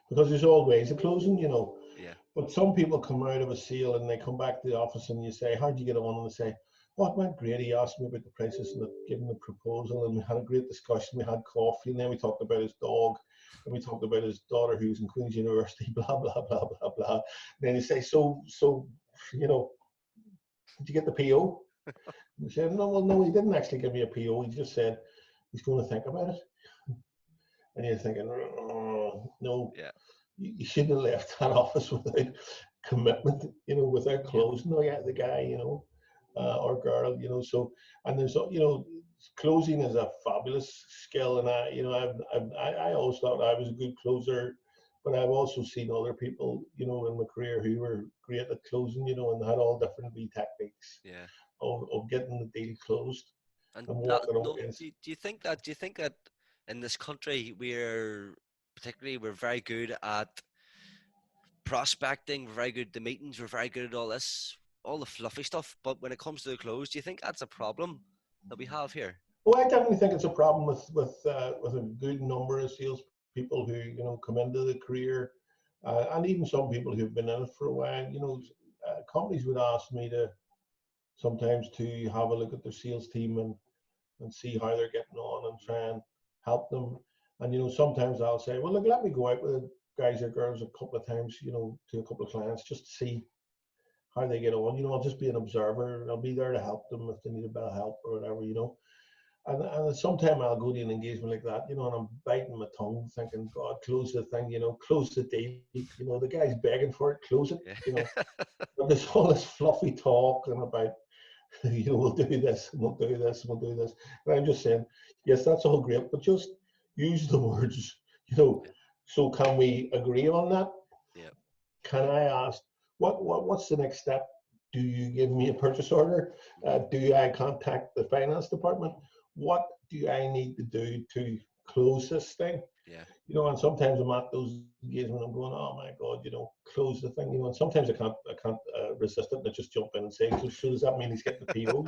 Because there's all ways of closing. Yeah. But some people come out of a sale and they come back to the office, and you say, how'd you get on? And they say, Oh, it went great. He asked me about the prices and gave him the proposal, and we had a great discussion. We had coffee, and then we talked about his dog, and we talked about his daughter who's in Queen's University, blah blah blah blah blah. And then he said, "So, you know, did you get the PO?" And I said, "No, well, no, he didn't actually give me a PO. He just said he's going to think about it." And you're thinking, oh, no, Yeah. you shouldn't have left that office without commitment, without Yeah. closing the guy, or girl, so, and there's, closing is a fabulous skill. And I always thought I was a good closer, but I've also seen other people, in my career who were great at closing, and had all different wee techniques Yeah. of getting the deal closed And and not, walking no, away. do you think that in this country we're very good at prospecting, we're very good at the meetings, we're very good at all this, all the fluffy stuff, but when it comes to the close, do you think that's a problem that we have here? Well, I definitely think it's a problem with a good number of salespeople who come into the career, and even some people who've been in it for a while. Companies would ask me to sometimes to have a look at their sales team and see how they're getting on and try and help them. And sometimes I'll say, well, look, let me go out with the guys or girls a couple of times, to a couple of clients just to see how they get on. I'll just be an observer and I'll be there to help them if they need a bit of help or whatever. And sometimes I'll go to an engagement like that, and I'm biting my tongue, thinking, God, close the thing, close the deal. The guy's begging for it, close it. Yeah. But there's all this fluffy talk and about, we'll do this, and we'll do this, and we'll do this. And I'm just saying, yes, that's all great, but just use the words, you know. So can we agree on that? Yeah. Can I ask, what's the next step? Do you give me a purchase order? Do I contact the finance department? What do I need to do to close this thing? Yeah. And sometimes I'm at those engagements, I'm going, oh my God, close the thing, and sometimes I can't resist it and I just jump in and say, so does that mean he's getting the PO?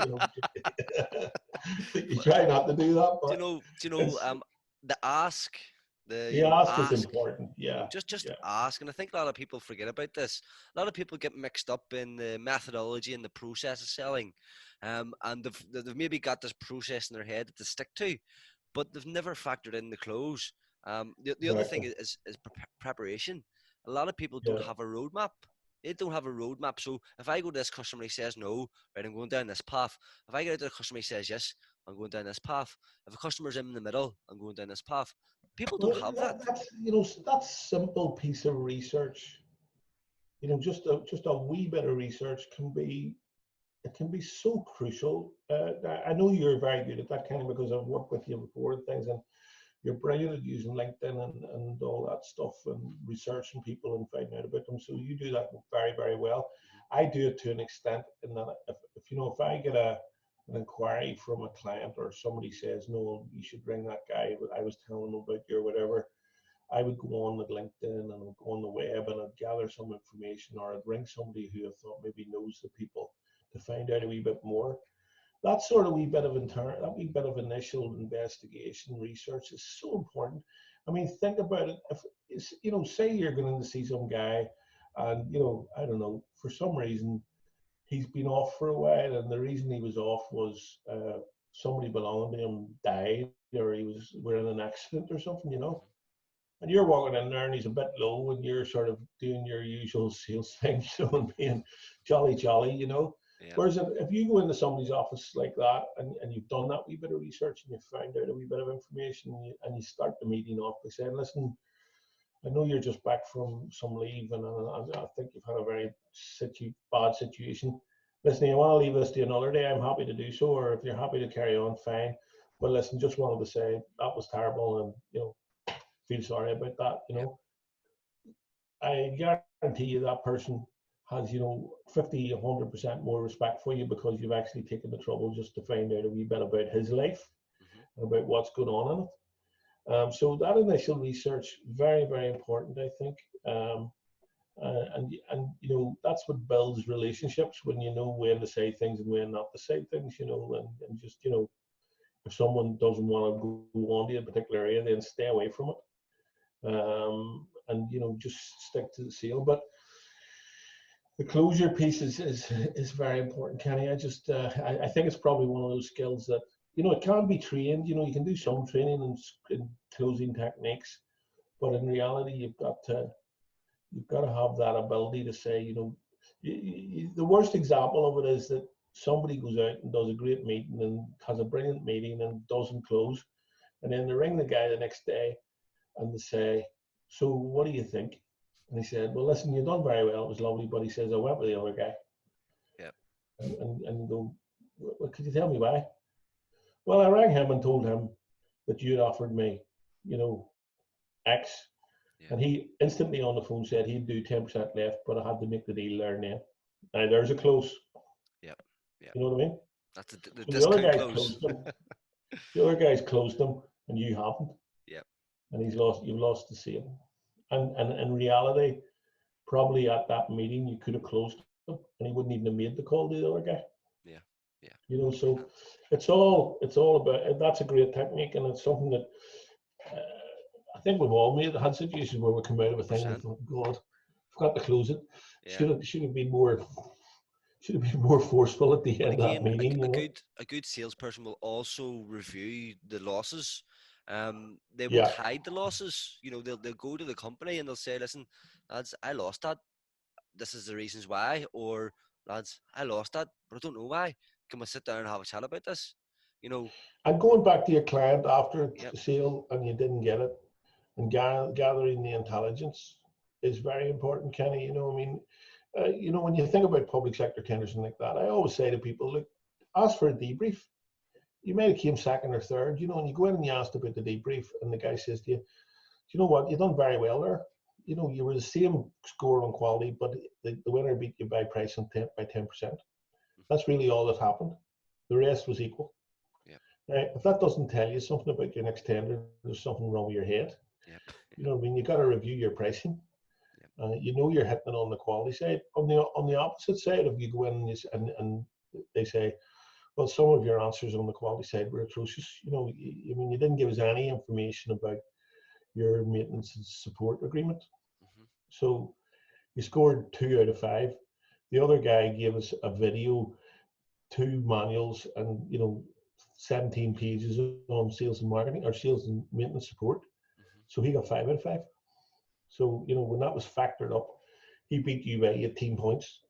You But try not to do that, do but you know? Do you know? it's, The ask, the ask is ask. important. Yeah, Just yeah, ask. And I think a lot of people forget about this. A lot of people get mixed up in the methodology and the process of selling, and they've maybe got this process in their head to stick to, but they've never factored in the close. The other thing exactly. is preparation. A lot of people don't Yeah, have a roadmap. They don't have a roadmap. So if I go to this customer, he says no, right, I'm going down this path. If I get out to the customer, he says yes, I'm going down this path. If a customer's in the middle, I'm going down this path. People don't well, have that. that's simple piece of research. Just a wee bit of research can be so crucial. I know you're very good at that kind of, because I've worked with you before and things, and you're brilliant at using LinkedIn and all that stuff and researching people and finding out about them. So you do that very, very well. I do it to an extent in that if I get an inquiry from a client, or somebody says, no, you should ring that guy I was telling them about you or whatever, I would go on with LinkedIn and I'd go on the web and I'd gather some information, or I'd ring somebody who I thought maybe knows the people to find out a wee bit more. That sort of that wee bit of initial investigation research is so important. I mean, think about it. If say you're going to see some guy, and I don't know, for some reason he's been off for a while, and the reason he was off was somebody belonging to him died, or he was were in an accident or something. And you're walking in there and he's a bit low, and you're sort of doing your usual sales thing, and being jolly jolly. Yeah. Whereas if you go into somebody's office like that, and you've done that wee bit of research and you find out a wee bit of information, and you start the meeting off by saying, listen, I know you're just back from some leave, and I think you've had a very bad situation. Listen, you want to leave this to another day, I'm happy to do so, or if you're happy to carry on, fine. But listen, just wanted to say that was terrible, and feel sorry about that. Yeah. I guarantee you that person has 50, 100% more respect for you, because you've actually taken the trouble just to find out a wee bit about his life Hmm. and about what's going on in it. So that initial research, very, very important, I think. And that's what builds relationships, when you know when to say things and when not to say things. And just if someone doesn't want to go on to a particular area, then stay away from it. And just stick to the sale. But The closure piece is very important, Kenny. I think it's probably one of those skills that it can be trained. You can do Yep. some training in closing techniques, but in reality, you've got to have that ability to say, the worst example of it is that somebody goes out and does a great meeting and has a brilliant meeting and doesn't close, and then they ring the guy the next day and they say, "So what do you think?" And he said, "Well, listen, you've done very well. It was lovely," but he says, "I went with the other guy." Yep. And go, "Well, could you tell me why?" "Well, I rang him and told him that you'd offered me, you know, X." Yep. And he instantly on the phone said he'd do 10% left, but I had to make the deal there and then. Now there's a close, Yep. Yep. you know what I mean? That's the So the other discount guy's close. closed them. The other guy's closed them, and you haven't, Yep. and he's Yep. lost. You've lost the sale. And in reality, probably at that meeting you could have closed him, and he wouldn't even have made the call to the other guy. Yeah. Yeah. So Uh, it's all about. That's a great technique, and it's something that I think we've all had situations where we come out of a thing and we 100%. thought, God, forgot to close it. Yeah. Should have been more forceful at the And end of that again, meeting. a good salesperson will also review the losses. They won't Yeah. hide the losses. They'll go to the company and they'll say, "Listen, lads, I lost that. This is the reasons why." Or, "Lads, I lost that, but I don't know why. Can we sit down and have a chat about this?" You know. And going back to your client after Yep. the sale and you didn't get it, and gathering the intelligence is very important, Kenny. I mean, when you think about public sector tenders and like that, I always say to people, look, ask for a debrief. You might have came second or third, and you go in and you asked about the debrief, and the guy says to you, "Do you know what? You've done very well there. You were the same score on quality, but the winner beat you by price by 10%. Hmm. That's really all that happened. The rest was equal." Yep. Now, if that doesn't tell you something about your next tender, there's something wrong with your head. Yep. You know what I mean? You got to review your pricing. Yep. You're hitting it on the quality side. On the opposite side, if you go in and they say, "Well, some of your answers on the quality side were atrocious." You didn't give us any information about your maintenance and support agreement. Hmm. So you scored 2 out of 5. The other guy gave us a video, 2 manuals, and 17 pages on sales and marketing or sales and maintenance support. Hmm. So he got 5 out of 5. So when that was factored up, he beat you by 18 points.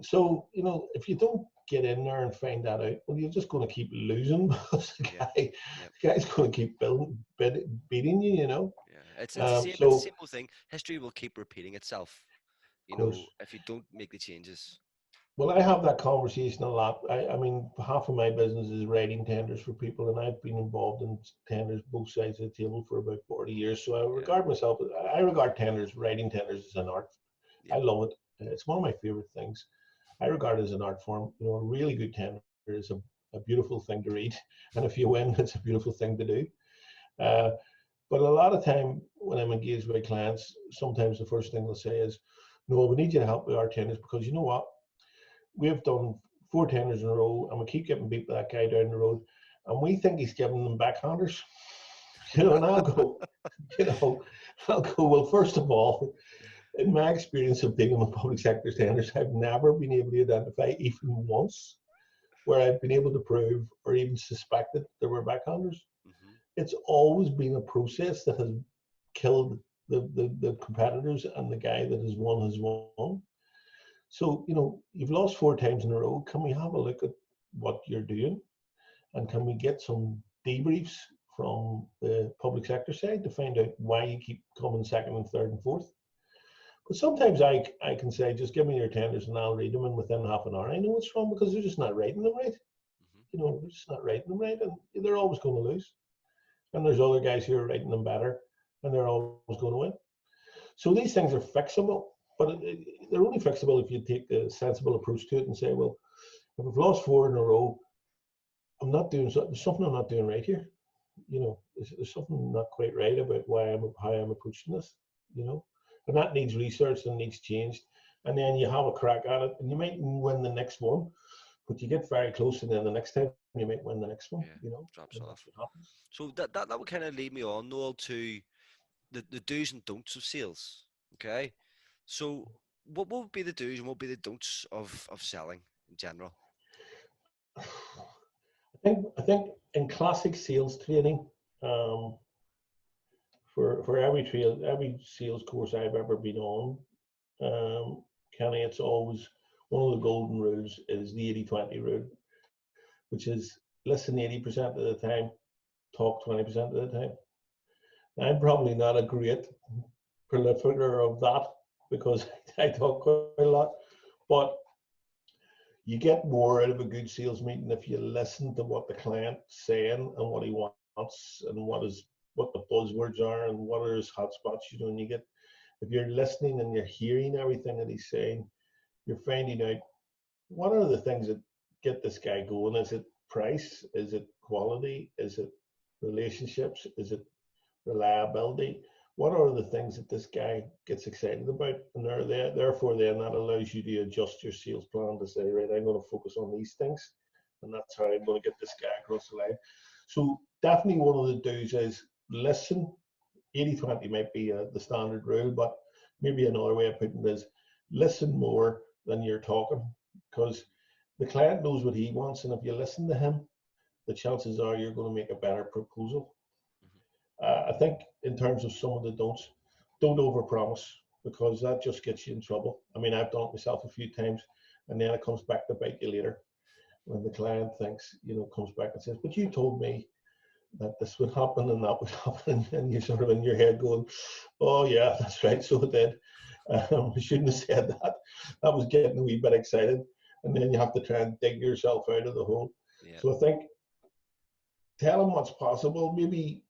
So if you don't get in there and find that out, well, you're just going to keep losing because the Yep. guy, Yep. the guy's going to keep beating you. Yeah. It's the same. It's the So same old thing. History will keep repeating itself. of course, If you don't make the changes. well, I have that conversation a lot. I mean, half of my business is writing tenders for people, and I've been involved in tenders both sides of the table for about 40 years. So Yeah. I regard writing tenders as an art. I Yep. love it. It's one of my favorite things. I regard it as an art form. A really good tender is a beautiful thing to read, and if you win, it's a beautiful thing to do. Uh, but a lot of time when I'm engaged with clients, sometimes the first thing they'll say is, "No, we need you to help with our tenders because you know what? We've done 4 tenders in a row, and we keep getting beat by that guy down the road, and we think he's giving them backhanders." And I'll go, you know, I'll go. Well, first of all, in my experience of dealing with public sector tenders, I've never been able to identify even once where I've been able to prove or even suspected there were backhanders. Hmm. It's always been a process that has killed the competitors, and the guy that has won has won. So, you've lost 4 times in a row. Can we have a look at what you're doing? And can we get some debriefs from the public sector side to find out why you keep coming second and third and fourth? But sometimes I can say, just give me your tenders and I'll read them, and within half an hour I know what's wrong because they're just not writing them right. Hmm. They're just not writing them right, and they're always going to lose. And there's other guys who are writing them better, and they're always going to win. So these things are fixable, but they're only fixable if you take a sensible approach to it and say, well, if I've lost 4 in a row, I'm not doing something. There's something I'm not doing right here. There's something not quite right about how I'm approaching this. You know, and that needs research and needs changed. And then you have a crack at it, and you might win the next one, but you get very close, and then the next time you might win the next one. Yeah. And Drops that's off. what happens. So that would kind of lead me on, Noel, to the do's and don'ts of sales. Okay. So what would be the do's and what would be the don'ts of selling in general? I think in classic sales training, um, for every sales course I've ever been on, um, Kenny, it's always one of the golden rules is the 80-20 rule, which is listen 80% of the time, talk 20% of the time. Now, I'm probably not a great prolificer of that because I talk quite a lot, but you get more out of a good sales meeting if you listen to what the client's saying and what he wants and what the buzzwords are and what are his hotspots. And you get if you're listening and you're hearing everything that he's saying, you're finding out what are the things that get this guy going. Is it price? Is it quality? Is it relationships? Is it reliability? What are the things that this guy gets excited about? And therefore, then that allows you to adjust your sales plan to say, right, I'm going to focus on these things, and that's how I'm going to get this guy across the line. So definitely one of the do's is listen. 80-20 might be the standard rule, but maybe another way of putting it is listen more than you're talking, because the client knows what he wants, and if you listen to him, the chances are you're going to make a better proposal. Hmm. I think in terms of some of the don'ts, don't overpromise because that just gets you in trouble. I mean, I've done it myself a few times, and then it comes back to bite you later when the client thinks, comes back and says, "But you told me that this would happen and that would happen," and you're sort of in your head going, "Oh yeah, that's right, so it did. I shouldn't have said that. That was getting a wee bit excited," and then you have to try and dig yourself out of the hole. Yeah. So I think tell them what's possible. Maybe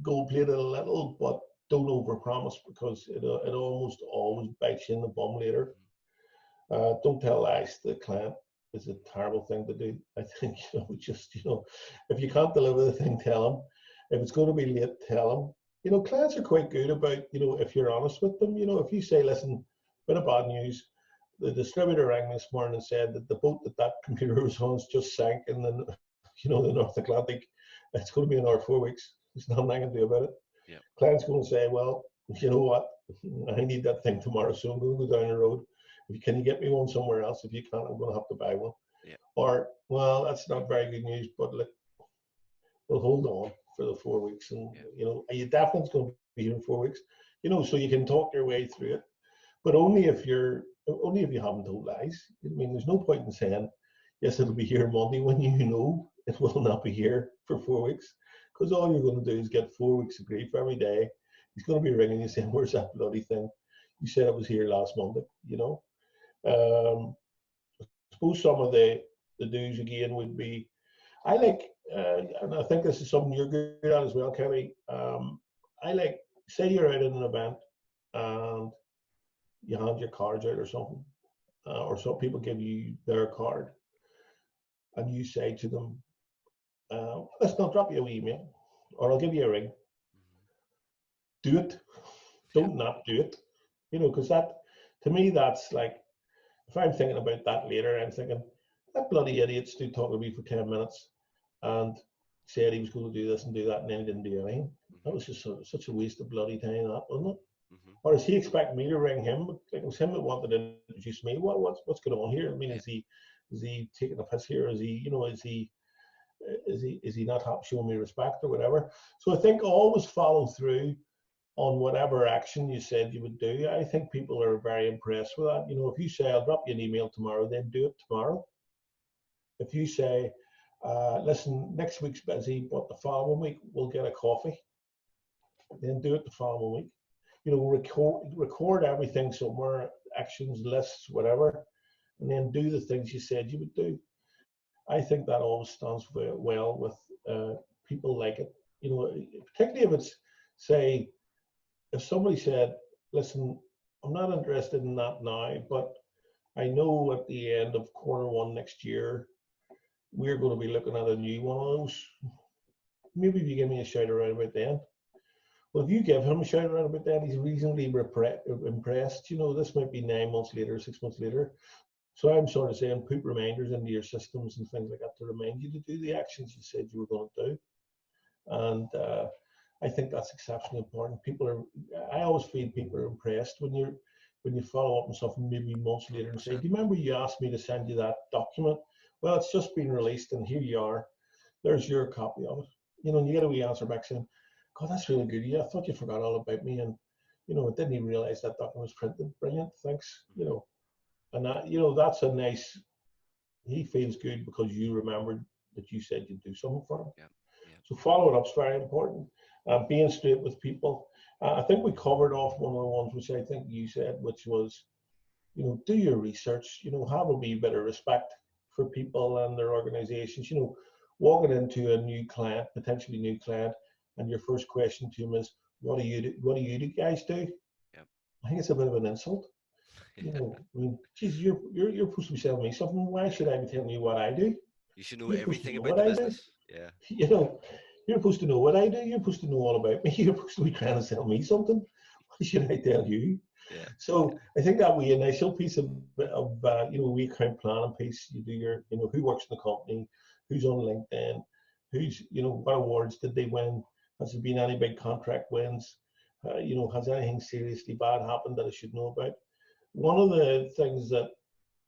gold plate it a little, but don't overpromise because it almost always bites you in the bum later. Hmm. Don't tell lies to the client is a terrible thing to do. I think just if you can't deliver the thing, tell them. If it's going to be late, tell them. Clients are quite good about if you're honest with them. If you say, listen, bit of bad news. The distributor rang this morning and said that the boat that computer was on just sank in the North Atlantic. It's going to be another 4 weeks. There's nothing I can do about it. Yeah. Client's going to say, well, you know what? I need that thing tomorrow, so I'm going to go down the road. Can you get me one somewhere else? If you can't, I'm going to have to buy one. Yeah. Or, well, that's not very good news, but look, we'll hold on for the 4 weeks. And, Yeah. you definitely going to be here in 4 weeks, so you can talk your way through it. But only if you haven't told lies. I mean, there's no point in saying, yes, it'll be here Monday when you know it will not be here for 4 weeks. Because all you're going to do is get 4 weeks of grief every day. He's going to be ringing you saying, where's that bloody thing? You said it was here last Monday. I suppose some of the do's again would be, I like, and I think this is something you're good at as well, Kelly. I like, say you're out at an event and you hand your cards out or something, or some people give you their card, and you say to them, "Listen, I'll drop you an email, or I'll give you a ring. Hmm. Do it. Yeah. Don't not do it." Because that, to me, that's like, if I'm thinking about that later, I'm thinking, that bloody idiot stood talking to me for 10 minutes and said he was going to do this and do that, and then he didn't do anything. That Hmm. was just such a waste of bloody time, that, wasn't it? Hmm. Or does he expect me to ring him? Like, it was him that wanted to introduce me. What's going on here? I mean, Yeah. is he taking a piss here? Is he not showing me respect or whatever? So I think always follow through on whatever action you said you would do. I think people are very impressed with that. If you say, I'll drop you an email tomorrow, then do it tomorrow. If you say, listen, next week's busy, but the following week we'll get a coffee, then do it the following week. Record everything somewhere, actions, lists, whatever, and then do the things you said you would do. I think that always stands well with uh, people like it. Particularly if it's, say, if somebody said, listen, I'm not interested in that now, but I know at the end of quarter 1 next year, we're going to be looking at a new one of those. Maybe if you give me a shout around about then. Well, if you give him a shout around about then, he's reasonably impressed. This might be 9 months later, 6 months later. So I'm sort of saying, put reminders into your systems and things like that to remind you to do the actions you said you were going to do. And I think that's exceptionally important. I always feel people are impressed when when you follow up on something maybe months later and say, 100%. do you remember you asked me to send you that document? Well, it's just been released and here you are. There's your copy of it. And you get a wee answer back saying, God, that's really good. Yeah, I thought you forgot all about me. And, I didn't even realize that document was printed. Brilliant. Thanks. And that's a nice, he feels good because you remembered that you said you'd do something for him. Yeah. Yeah. So follow it up is very important. Being straight with people. I think we covered off one of the ones which I think you said, which was, do your research, have a wee bit of respect for people and their organizations. Walking into a new client, potentially new client, and your first question to them is, what do you guys do? Yeah. I think it's a bit of an insult. I mean, geez, you're supposed to be selling me something. Why should I be telling you what I do? You should know You're supposed to everything know about what the I do. business. Yeah. You're supposed to know what I do. You're supposed to know all about me. You're supposed to be trying to sell me something. Why should I tell you? Yeah. So I think that we initial piece of we account planning piece. You do your, who works in the company, who's on LinkedIn, who's, what awards did they win? Has there been any big contract wins? Has anything seriously bad happened that I should know about? One of the things that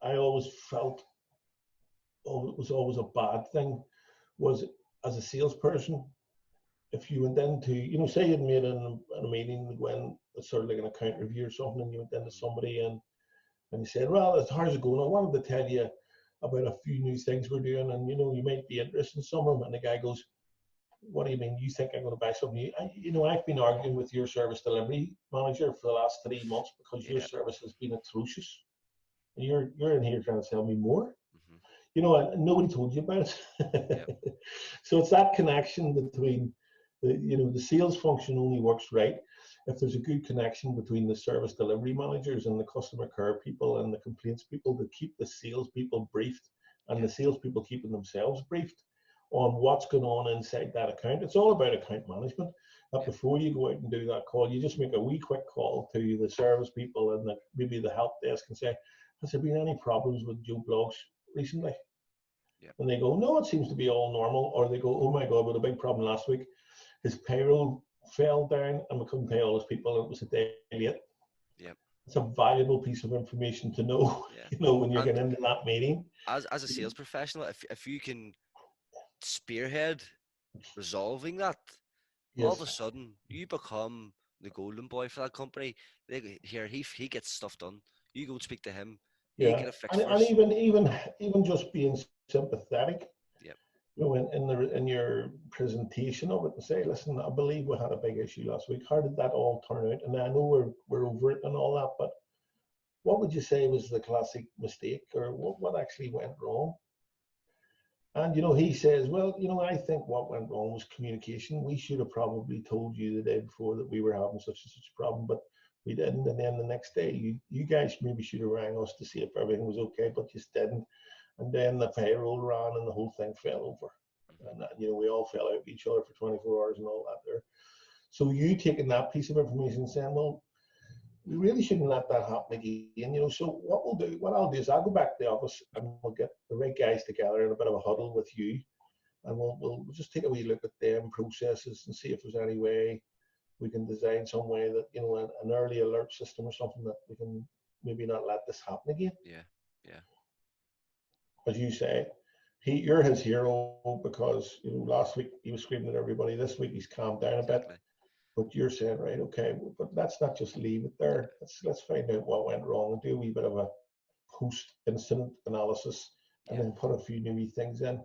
I always felt was always a bad thing was, as a salesperson, if you went into, say you'd made in a meeting when it's sort of like an account review or something, and you went into somebody and you said, well, how's it going? I wanted to tell you about a few new things we're doing, and you might be interested in some of them. And the guy goes, what do you mean? You think I'm going to buy something? I've been arguing with your service delivery manager for the last 3 months because your Yeah. service has been atrocious, and you're in here trying to sell me more. Mm-hmm. And nobody told you about Yeah. it. So it's that connection between the sales function only works right if there's a good connection between the service delivery managers and the customer care people and the complaints people to keep the sales people briefed, and Yeah. the sales people keeping themselves briefed on what's going on inside that account. It's all about account management. That Yeah. before you go out and do that call, you just make a wee quick call to the service people and maybe the help desk and say, has there been any problems with Joe Blogs recently? Yeah. And they go, no, it seems to be all normal. Or they go, oh my God, we had a big problem last week. His payroll fell down and we couldn't pay all his people, and it was a day late. Yeah. It's a valuable piece of information to know, Yeah. when you're And getting into that meeting. as a sales professional, if you can spearhead resolving that, all of a Yes. sudden you become the golden boy for that company. Here he gets stuff done. You go and speak to him. He Yeah. get it fixed And first. even just being sympathetic, Yeah. in your presentation of it, and say, listen, I believe we had a big issue last week. How did that all turn out? And I know we're over it and all that, but what would you say was the classic mistake, or what actually went wrong? And he says, well, I think what went wrong was communication. We should have probably told you the day before that we were having such and such a problem, but we didn't. And then the next day, you guys maybe should have rang us to see if everything was okay, but you didn't. And then the payroll ran, and the whole thing fell over. Mm-hmm. And we all fell out with each other for 24 hours and all that there. So you taking that piece of information and saying, well, we really shouldn't let that happen again. So what I'll do is I'll go back to the office and we'll get the right guys together in a bit of a huddle with you, and we'll just take a wee look at them processes and see if there's any way we can design some way that an early alert system or something that we can maybe not let this happen again. Yeah. Yeah. As you say, you're his hero because last week he was screaming at everybody. This week he's calmed down a bit. Exactly. But you're saying, right, okay, but let's not just leave it there. Let's find out what went wrong and do a wee bit of a post-incident analysis, and Yeah. then put a few new things in,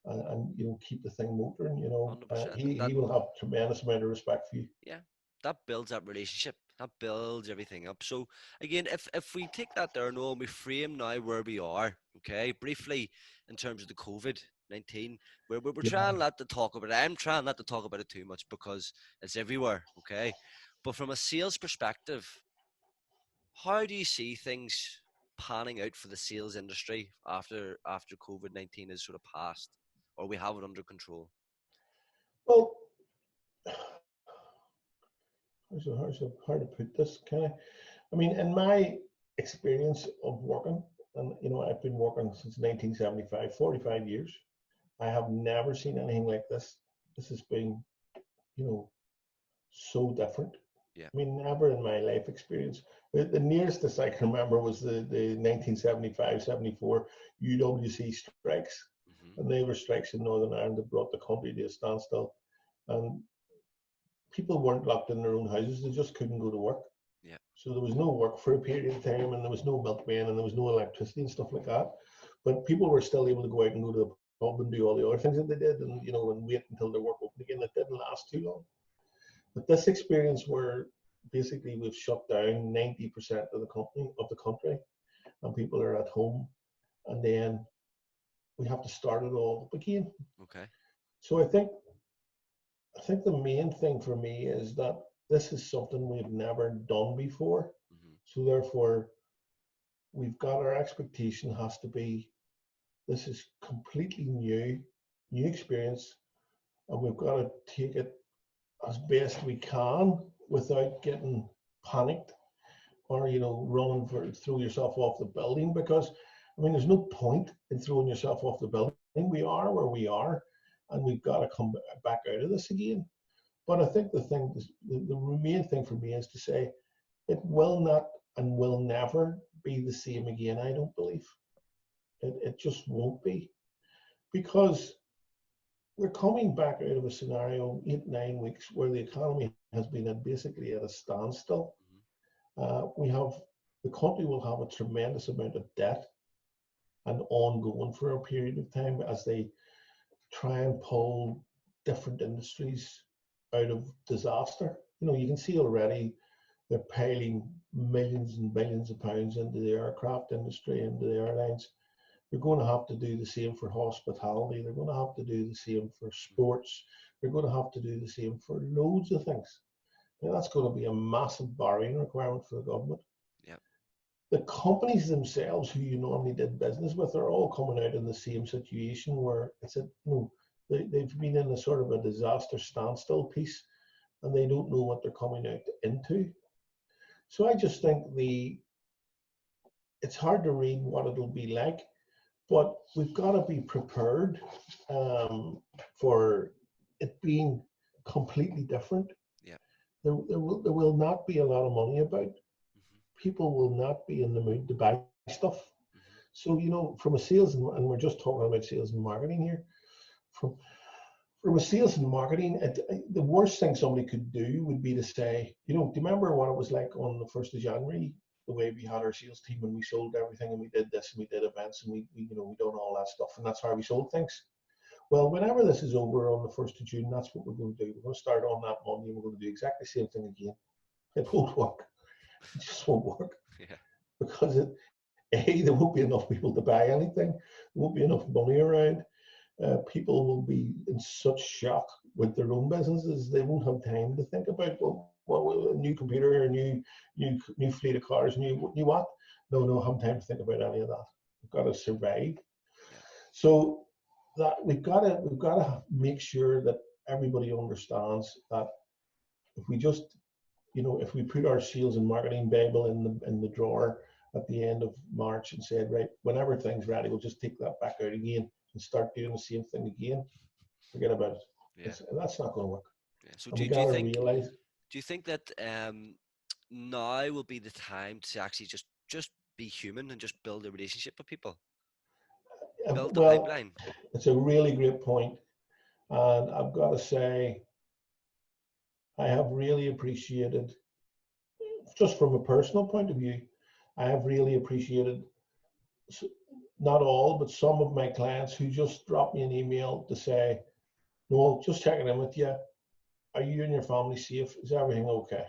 and keep the thing motoring. 100%. And that, He will have tremendous amount of respect for you. yeah, that builds that relationship. That builds everything up. So again, if we take that there, Noel, and we frame now where we are, okay, briefly in terms of the COVID-19, we're Yeah. trying not to talk about it. I'm trying not to talk about it too much because it's everywhere, okay. But from a sales perspective, how do you see things panning out for the sales industry after COVID-19 is sort of passed, or we have it under control? Well, hard to put this? I mean, in my experience of working, and I've been working since 1975, 45 years. I have never seen anything like this. This has been, so different. Yeah. I mean, never in my life experience. The nearest I can remember was the 1975-74 UWC strikes. Hmm. And they were strikes in Northern Ireland that brought the country to a standstill. And people weren't locked in their own houses, they just couldn't go to work. Yeah. So there was no work for a period of time, and there was no milkman, and there was no electricity and stuff like that. But people were still able to go out and go to the pub and do all the other things that they did, and and wait until their work opened again. It didn't last too long. But this experience where basically we've shut down 90% of the country, and people are at home, and then we have to start it all up again. Okay. So I think the main thing for me is that this is something we've never done before. Hmm. So therefore, we've got our expectation has to be this is completely new experience, and we've got to take it as best we can without getting panicked or running for throw yourself off the building, because I mean there's no point in throwing yourself off the building. We are where we are, and we've got to come back out of this again. But I think the main thing for me is to say it will not and will never be the same again. I don't believe it just won't be, because we're coming back out of a scenario 8 9 weeks where the economy has been basically at a standstill. Hmm. We have the country will have a tremendous amount of debt and ongoing for a period of time as they try and pull different industries out of disaster. You can see already they're piling millions and billions of pounds into the aircraft industry, into the airlines. They're going to have to do the same for hospitality. They're going to have to do the same for sports. They're going to have to do the same for loads of things. Now, that's going to be a massive borrowing requirement for the government. Yeah. The companies themselves who you normally did business with are all coming out in the same situation where it's they've been in a sort of a disaster standstill piece, and they don't know what they're coming out into. So I just think it's hard to read what it'll be like, but we've got to be prepared for it being completely different. Yeah. There will not be a lot of money about. Hmm. People will not be in the mood to buy stuff. Hmm. So from a sales and we're just talking about sales and marketing here. From from a sales and marketing, the worst thing somebody could do would be to say, do you remember what it was like on the 1st of January? The way we had our sales team and we sold everything and we did this and we did events and we done all that stuff, and that's how we sold things. Well, whenever this is over on the 1st of June, that's what we're going to do. We're going to start on that Monday and we're going to do exactly the same thing again. It won't work. It just won't work, Yeah. because there won't be enough people to buy anything. There won't be enough money around. People will be in such shock with their own businesses, they won't have time to think about, well, a new computer, a new fleet of cars, new what? No, have time to think about any of that. We've got to survive. Yeah. So that we've got to make sure that everybody understands that if we just if we put our sales and marketing Bible in the drawer at the end of March and said, right, whenever things ready, we'll just take that back out again and start doing the same thing again. Forget about it. Yeah. That's not going to work. Yeah. So And we do got you to think realize. that now will be the time to actually just be human and just build a relationship with people, build the Well, pipeline? it's a really great point, and I've got to say, I have really appreciated, just from a personal point of view, I have really appreciated not all, but some of my clients who just drop me an email to say, "Noel, just checking in with you. Are you and your family safe? Is everything okay?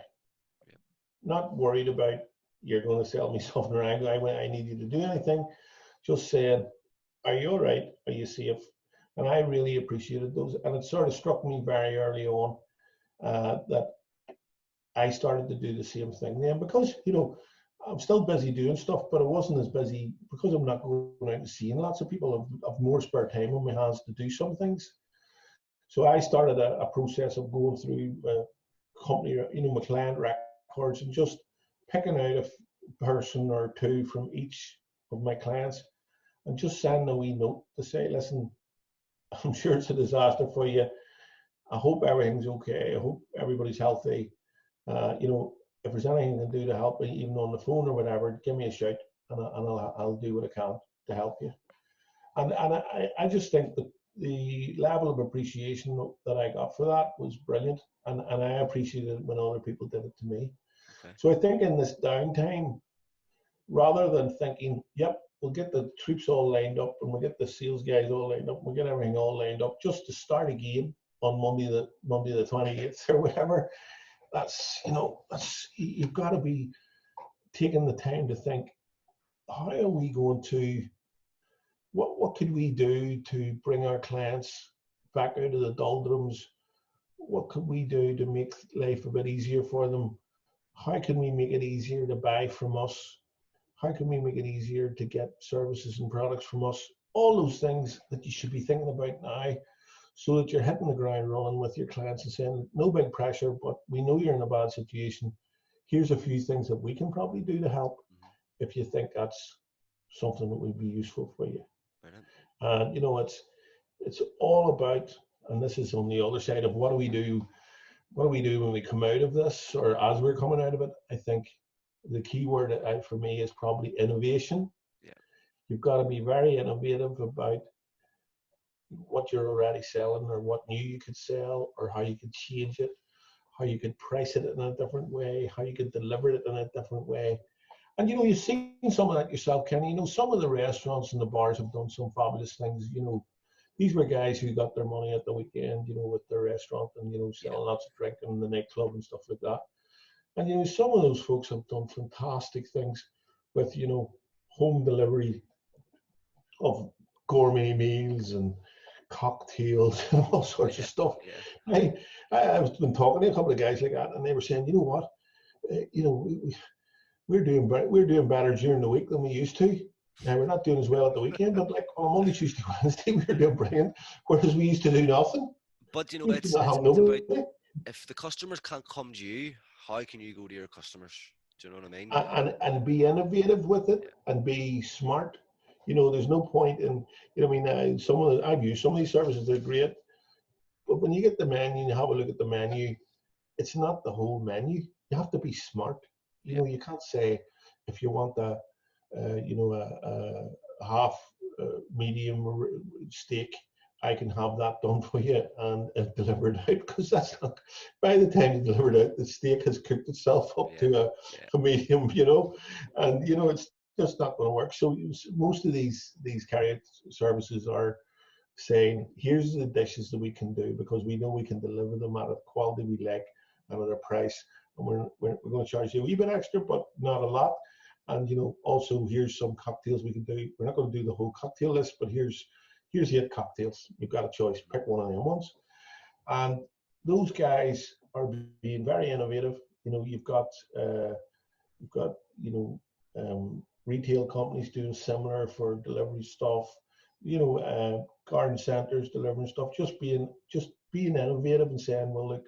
Yeah. Not worried about you're going to sell me something or I need you to do anything. Just saying, are you all right? Are you safe?" And I really appreciated those. And it sort of struck me very early on that I started to do the same thing then, because, I'm still busy doing stuff, but I wasn't as busy because I'm not going out and seeing lots of people. I've more spare time on my hands to do some things. So I started a process of going through company, my client records, and just picking out a person or two from each of my clients and just sending a wee note to say, listen, I'm sure it's a disaster for you. I hope everything's okay. I hope everybody's healthy. You know, if there's anything I can do to help, even on the phone or whatever, give me a shout, and I'll do what I can to help you. And I just think that the level of appreciation that I got for that was brilliant, and I appreciated it when other people did it to me. Okay. So I think in this downtime, rather than thinking, yep, we'll get the troops all lined up and we'll get the sales guys all lined up, we'll get everything all lined up just to start again on Monday the 28th or whatever. That's, that's, you've got to be taking the time to think, how are we going to, what could we do to bring our clients back out of the doldrums? What could we do to make life a bit easier for them? How can we make it easier to buy from us? How can we make it easier to get services and products from us? All those things that you should be thinking about now, so that you're hitting the ground running with your clients and saying, no big pressure, but we know you're in a bad situation. Here's a few things that we can probably do to help Mm-hmm. if you think that's something that would be useful for you. Brilliant. And it's all about, and this is on the other side of what do we do? What do we do when we come out of this, or as we're coming out of it? I think the key word for me is probably innovation. Yeah. You've got to be very innovative about what you're already selling, or what new you could sell, or how you could change it, how you could price it in a different way, how you could deliver it in a different way. And you've seen some of that yourself, Kenny. Some of the restaurants and the bars have done some fabulous things. These were guys who got their money at the weekend, with their restaurant, and Yeah. selling lots of drink in the nightclub and stuff like that. And some of those folks have done fantastic things with home delivery of gourmet meals and cocktails and all sorts of Yeah. stuff. Yeah. I I've been talking to a couple of guys like that, and they were saying, you know what, we're doing better during the week than we used to. Now we're not doing as well at the weekend, but like on Monday, Tuesday, Wednesday, we were doing brilliant. Whereas we used to do nothing. But We used to it's not it's have it's about, nobody. if the customers can't come to you, how can you go to your customers? Do you know what I mean? And be innovative with it Yeah. and be smart. There's no point in, I mean, I've used some of these services, they're great, but when you get the menu and you have a look at the menu, it's not the whole menu. You have to be smart. Yeah. You can't say, if you want a half medium steak, I can have that done for you and delivered out, because that's not. By the time you deliver it out, the steak has cooked itself up Yeah. to Yeah. a medium, and it's just not going to work. So most of these carry services are saying, here's the dishes that we can do, because we know we can deliver them at a quality we like and at a price, and we're going to charge you a wee bit extra, but not a lot. And also, here's some cocktails we can do. We're not going to do the whole cocktail list, but here's 8 cocktails. You've got a choice. Pick one of them ones. And those guys are being very innovative. Uh, you've got retail companies doing similar for delivery stuff. Garden centers delivering stuff. Just being innovative and saying, well, look,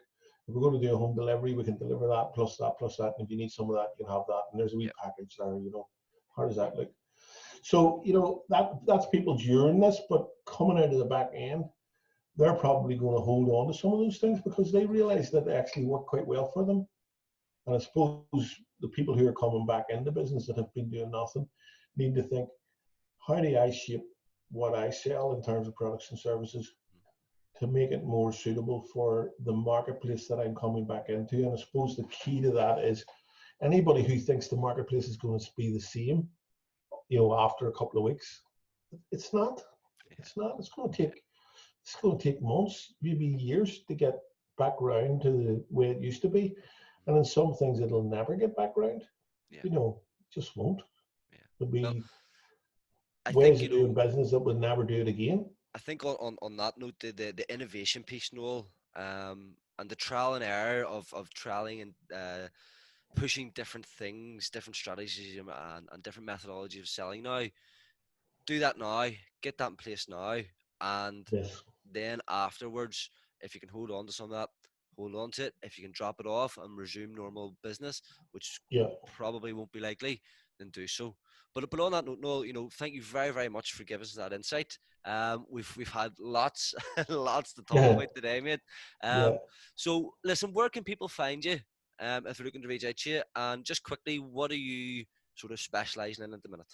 if we're going to do a home delivery, we can deliver that plus that plus that. And if you need some of that, you can have that. And there's a wee Yeah. package there. How does that look? So that's people during this, but coming out of the back end, they're probably going to hold on to some of those things because they realize that they actually work quite well for them. And I suppose the people who are coming back into business that have been doing nothing need to think, how do I shape what I sell in terms of products and services to make it more suitable for the marketplace that I'm coming back into? And I suppose the key to that is, anybody who thinks the marketplace is going to be the same, after a couple of weeks, it's not. Yeah. It's not. It's going to take months, maybe years, to get back round to the way it used to be. And in some things, it'll never get back round. Yeah. Just won't. Yeah. There'll Well, be I ways think of doing business that will never do it again. I think on that note, the innovation piece, Noel, and the trial and error of trialing and pushing different things, different strategies, and different methodologies of selling now. Do that now, get that in place now, and Yes. then afterwards, if you can hold on to some of that, hold on to it. If you can drop it off and resume normal business, which Yeah. probably won't be likely, then do so. But on that note, Noel, thank you very very much for giving us that insight. We've had lots lots to talk Yeah. about today, mate. Yeah. So listen, where can people find you? if they're looking to reach out to you. And just quickly, what are you sort of specialising in at the minute?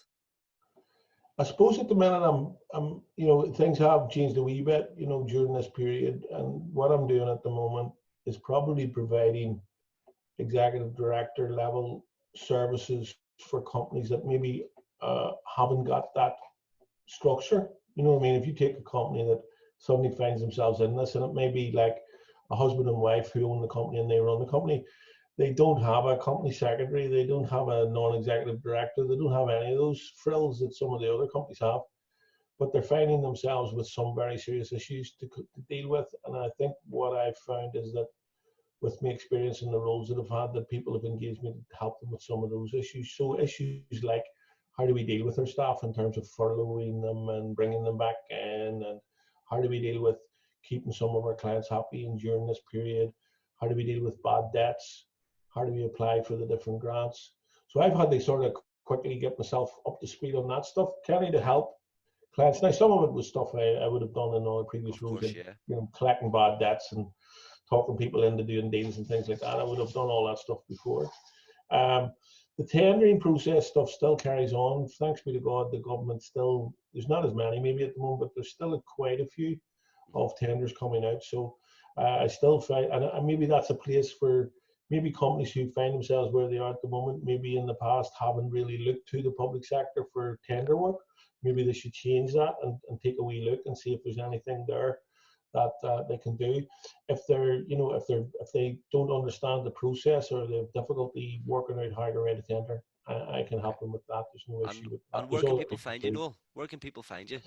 I suppose at the minute things have changed a wee bit, during this period. And what I'm doing at the moment is probably providing executive director level services for companies that maybe haven't got that structure. You know what I mean? If you take a company that somebody finds themselves in this, and it may be like a husband and wife who own the company and they run the company, they don't have a company secretary, they don't have a non-executive director, they don't have any of those frills that some of the other companies have, but they're finding themselves with some very serious issues to deal with. And I think what I've found is that with my experience in the roles that I've had, that people have engaged me to help them with some of those issues. So issues like, how do we deal with our staff in terms of furloughing them and bringing them back in, and how do we deal with keeping some of our clients happy and during this period? How do we deal with bad debts? How do we apply for the different grants? So I've had to sort of quickly get myself up to speed on that stuff, Kenny, to help clients. Now, some of it was stuff I would have done in other previous Of roles, course, like, yeah. collecting bad debts and talking people into doing deals and things like that. I would have done all that stuff before. Um, the tendering process stuff still carries on. Thanks be to God, the government still, there's not as many maybe at the moment, but there's still quite a few of tenders coming out. So I still find, and maybe that's a place for maybe companies who find themselves where they are at the moment, maybe in the past haven't really looked to the public sector for tender work. Maybe they should change that and take a wee look and see if there's anything there that they can do. If they're, if they don't understand the process or they have difficulty working out how to write a tender, I can Okay. help them with that. There's no And issue with that. and There's where can other people people find you, too. Noel? Where can people find you?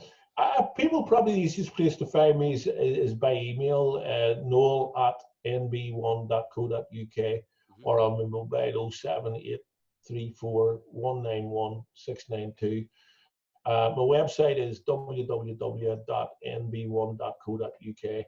People, probably the easiest place to find me is by email, noel at nb1.co.uk, Hmm. or on my mobile 07834191692. My website is www.nb1.co.uk. Okay.